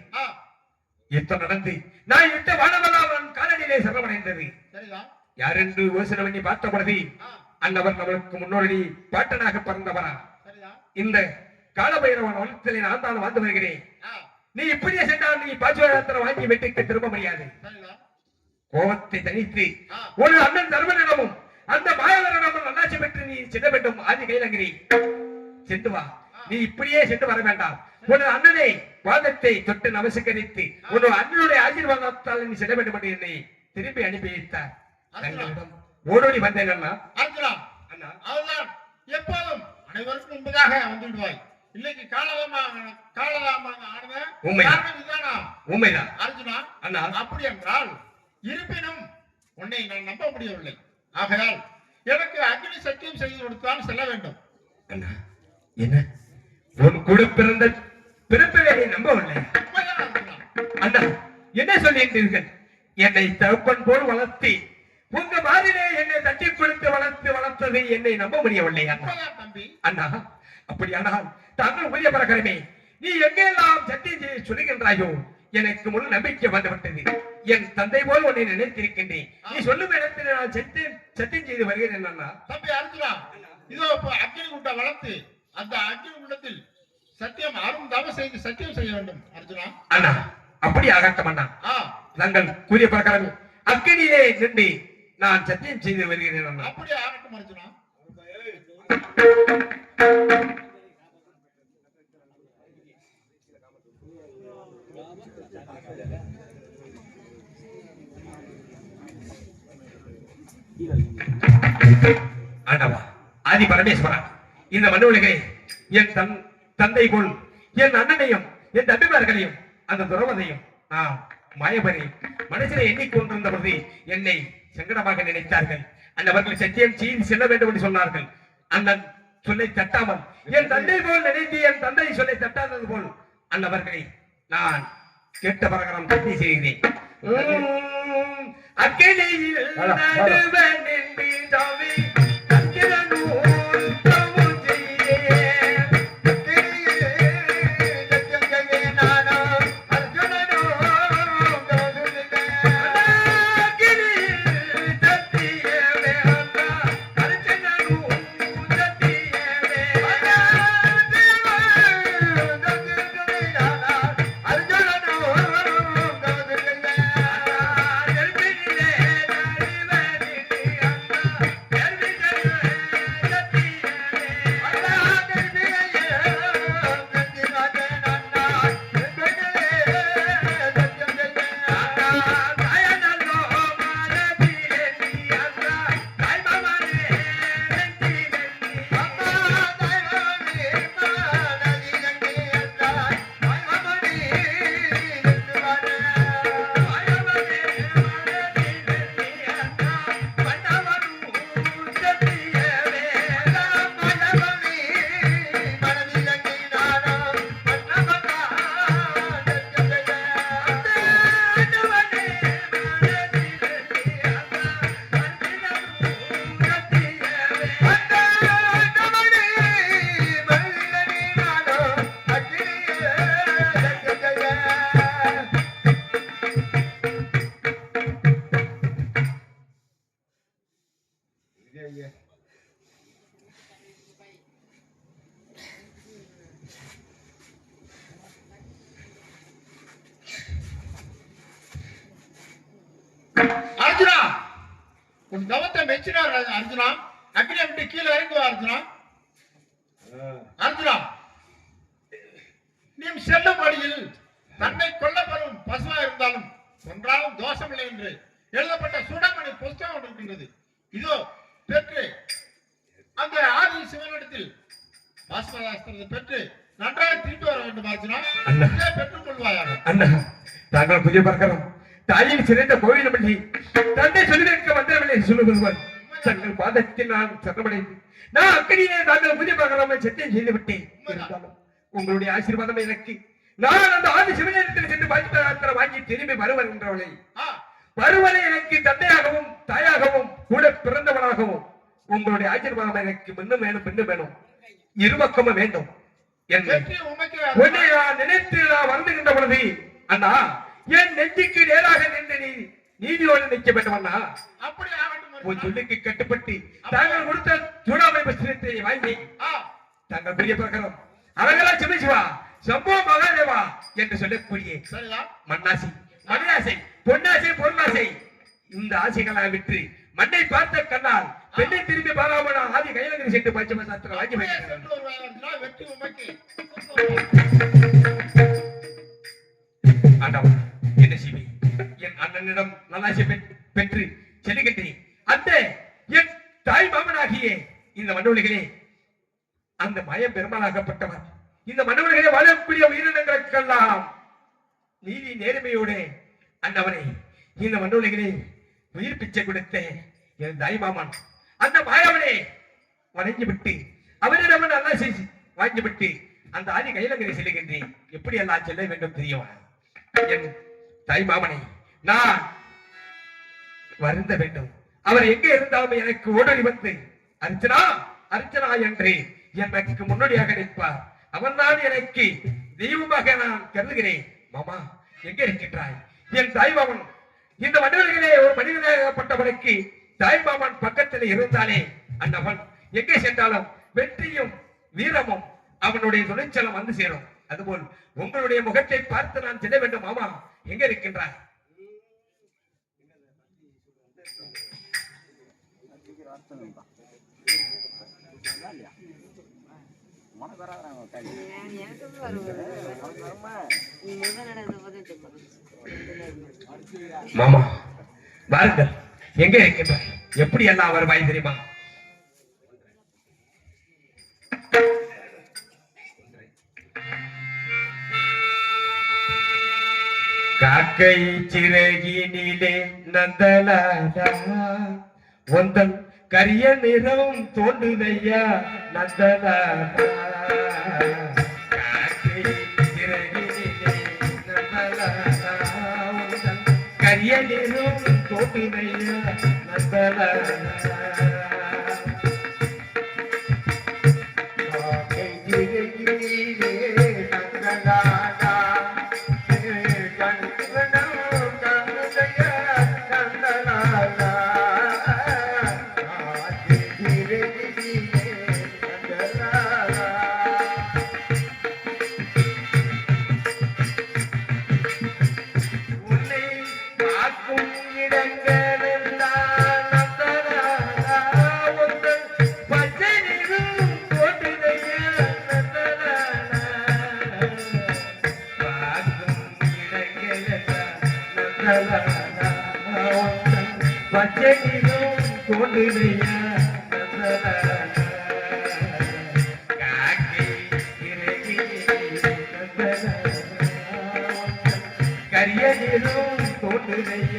Speaker 1: யுத்தம் நடந்து நான் விட்ட வானவெல்லாம் அவன் காலடியிலே சரணமடைந்தது. யார் என்று யோசனை பண்ணி பார்த்த பொழுது அன்னவர் நம்மளுக்கு முன்னோடி பாட்டனாக பிறந்தவரா. இந்த காலபைரவன் வனத்திலே நான் தான் வாழ்ந்து வருகிறேன். நீ இப்படியே சென்றால் நீ பாஜ்வாத்திரம் வாங்கி வீட்டுக்கு திரும்ப முடியாது. கோபத்தை தனித்து ஒரு அண்ணன் தர்மனிடமும் அந்த மாயவரிடமும் நல்லாட்சி பெற்று நீ செல்ல வேண்டும். ஆதி கைலங்கிரி சென்று வா. நீ இப்படியே சென்று வர வேண்டாம். ஒரு அண்ணனை வாதத்தை தொட்டு நமஸ்கரித்து ஒரு அண்ணனுடைய ஆசீர்வாதத்தால் நீ செல்ல வேண்டும் என்று என்னை திருப்பி அனுப்பி வைத்தார். ஓடோடி வந்தேன் அண்ணா.
Speaker 4: அண்ணா அதுதான் எப்போதும் அனைவருக்கும் முன்பதாக வந்து விடுவாய். இன்னைக்கு காலதாமமாக ஆனது
Speaker 1: உண்மைதான்
Speaker 4: அர்ஜுனா.
Speaker 1: அண்ணா
Speaker 4: அப்படி என்றால் இருப்பினும் உன்னை நான் நம்ப முடியவில்லை. ஆகையால் எனக்கு அக்னி சத்தியம் செய்து கொடுத்தான் செல்ல வேண்டும்.
Speaker 1: அண்ணா என்ன உன் கூட பிறந்த பிறப்பிலே நம்பவில்லை. அண்ணா என்ன சொல்லியிருந்தீர்கள்? என்னை தகப்பன் போல் வளர்த்தி உங்க மாதிரிலே என்னை தட்டி கொடுத்து வளர்த்தது என்னை நம்ப முடியவில்லை.
Speaker 4: தம்பி
Speaker 1: அண்ணா அப்படியானால் தாங்கள் உரிய பரகரமே நீ எங்கெல்லாம் சத்தியம் செய்ய சொல்லுகின்றாயோ எனக்கு முழு நம்பிக்கை வந்துவிட்டது. என் தந்தை போல் உன்னை நினைத்திருக்கின்றேன். நீ சொல்லும் இடத்தில் நான் சத்தியம் செய்து வருகிறேன். அண்ணா
Speaker 4: தம்பி அர்ஜுனா இதோ அக்னி குண்ட வளர்த்து அந்த அக்னி குண்டத்தில் சத்தியம் அரும் தவ செய்து சத்தியம் செய்ய வேண்டும். அர்ஜுனா
Speaker 1: அண்ணா அப்படி ஆகட்டும் அண்ணா. நாங்கள் கூறிய பிரகாரம் அக்னியிலே நின்று நான் சத்தியம் செய்து வருகிறேன். அண்ணா
Speaker 4: அப்படி ஆகட்டும் அர்ஜுனா.
Speaker 1: ஆண்டவா ஆதி பரமேஸ்வரா இந்த மண்ணு உலகை என் தந்தை போல் என் அண்ணனையும் என் தம்பிமார்களையும் அந்த துறவதையும் மாயபரி மனசிலே எண்ணிக்கொண்டிருந்த பொழுது என்னை சங்கடமாக நினைத்தார்கள். அந்தவர்கள் சத்தியம் செய்து செல்ல வேண்டும் என்று சொன்னார்கள். அந்த சொல்லை தட்டாமல் என் தந்தை போல் நினைத்து என் தந்தை சொல்லை தட்டாதது போல் அந்தவர்களை நான் கேட்ட பிரகாரம் சத்தியம் செய்கிறேன். அக்கினியில் நடுவன் என்று தாவி
Speaker 4: அர்ஜுனா உன் தவத்தை மெச்சினார் அர்ஜுனா. அக்னியை விட்டு கீழே இறங்குவா அர்ஜுனா. அர்ஜுனா நீ செல்லும் வழியில் தன்னை கொல்லப்படும் பசுவா இருந்தாலும் ஒன்றாலும் தோஷமில்லை என்று எழுதப்பட்ட சூடாமணி புஸ்தகம் ஒன்று இருக்கின்றது. இதோ பெற்று அந்த ஆதி சிவனிடத்தில் பாஸ்மதாஸ்திரத்தை பெற்று நன்றாக திரும்பி வர வேண்டும் அர்ஜுனா.
Speaker 1: அண்ணா.
Speaker 4: இதை பெற்றுக் கொள்வாயாக.
Speaker 1: அண்ணா தாங்கள் புதிய பார்க்கிறோம் தாயின் சிறந்த கோவில் பற்றி தந்தை சொல்லியிருக்க வந்தவர்களை சொல்லுகிறவன் தங்கள் பாதத்தில் நான் சரணமடைந்து நான் அக்கடியே தாங்கள் புதிய பார்க்கிறோம் சத்தியம் செய்து விட்டேன். இருந்தாலும் உங்களுடைய ஆசீர்வாதம் எனக்கு நான் அந்த ஆதி சிவனிடத்தில் சென்று பாஸ்மதாஸ்திரம் வாங்கி திரும்பி வருவர் என்றவளை வருவதை எனக்கு தந்தையாகவும் தாயாகவும் கூட பிறந்தவனாகவும் உங்களுடைய ஆசீர்வாதம் எனக்கு முன்னும் வேணும் பின்னும் வேணும் இருபக்கமும் வேண்டும் என்று உன்னை நான் நினைத்து நான் வருந்துகின்ற பொழுது அண்ணா என் நெஞ்சுக்கு நேராக நின்று நீ நீதியோடு நிற்க வேண்டும் அண்ணா.
Speaker 4: அப்படி ஆகட்டும்
Speaker 1: உன் சொல்லுக்கு கட்டுப்பட்டு தாங்கள் கொடுத்த சூடாமை வஸ்திரத்தை வாங்கி தாங்கள் பெரிய பிரகாரம் அழகலா சிவசிவா சம்போ மகாதேவா என்று சொல்லக்கூடிய
Speaker 4: சரியா
Speaker 1: மண்ணாசி மணியாசை பொன்னாசை பொருளாசை இந்த ஆசைகளை விட்டு மண்ணை பார்த்த கண்ணால் பெண்ணை திரும்பி பாராம ஆதி கையிலகிரி சென்று பஞ்சம சாஸ்திரம் வாங்கி வைக்கிறேன்.
Speaker 4: வெற்றி உமைக்கு
Speaker 1: ஆண்டவா என்ன செய்வி என் அண்ணனிடம் நல்லாசி பெற்று செல்லுகின்றேன். அந்த என் தாய் மாமனாகிய இந்த மண்ணுலகிலே அந்த மயம் பெருமாளாகப்பட்டவர் இந்த மண்ணுலகிலே வாழக்கூடிய உயிரினங்களுக்கெல்லாம் நீதி நேர்மையோடு அந்தவனை இந்த மண்ணுலகிலே உயிர் பிச்சை கொடுத்த என் தாய் மாமன் அந்த மாயவனை வணங்கி விட்டு அவரிடம் நல்லா செய்து வாங்கிவிட்டு அந்த ஆதி கையிலங்கரை செல்லுகின்றேன். எப்படி எல்லாம் செல்ல வேண்டும் தெரியுமா? என் தாய் மாமனை நான் வருந்த வேண்டும். அவர் எங்கே இருந்தாலும் எனக்கு ஓடடி வந்து அர்ச்சனா அர்ச்சனா என்று எனக்கு முன்னோடியாக நிற்பார். அவன் தான் எனக்கு தெய்வமாக நான் கருதுகிறேன். மாமா எங்கே இருக்கின்றாய்? என் தாய் மாமன் இந்த மனிதர்களே ஒரு மனிதனாகப்பட்டவனுக்கு தாய் மாமன் பக்கத்தில் இருந்தாலே அந்தவன் எங்கே சென்றாலும் வெற்றியும் வீரமும் அவனுடைய துணிச்சலம் வந்து சேரும். அதுபோல் உங்களுடைய முகத்தை பார்த்து நான் செல்ல வேண்டும். மாமா எங்க இருக்கின்றாய்? மாமா வாருங்கள். எங்க இருக்கின்றாய்? எப்படி எல்லாம் வருவாய் தெரியுமா? காக்கை சிறகினிலே நந்தலாலா ஒந்தன் கரிய நிறம் தோன்றுதையா நந்தலாலா. காக்கை சிறகினிலே நந்தலாலா ஒந்தன் கரிய நிறம் தோன்றுதையா நந்தலாலா. காக்கை சிறகினிலே நந்தலாலா பச்சையிலும் தோன்றுதையா காக்கை கரியனிலும் தோன்றுதையா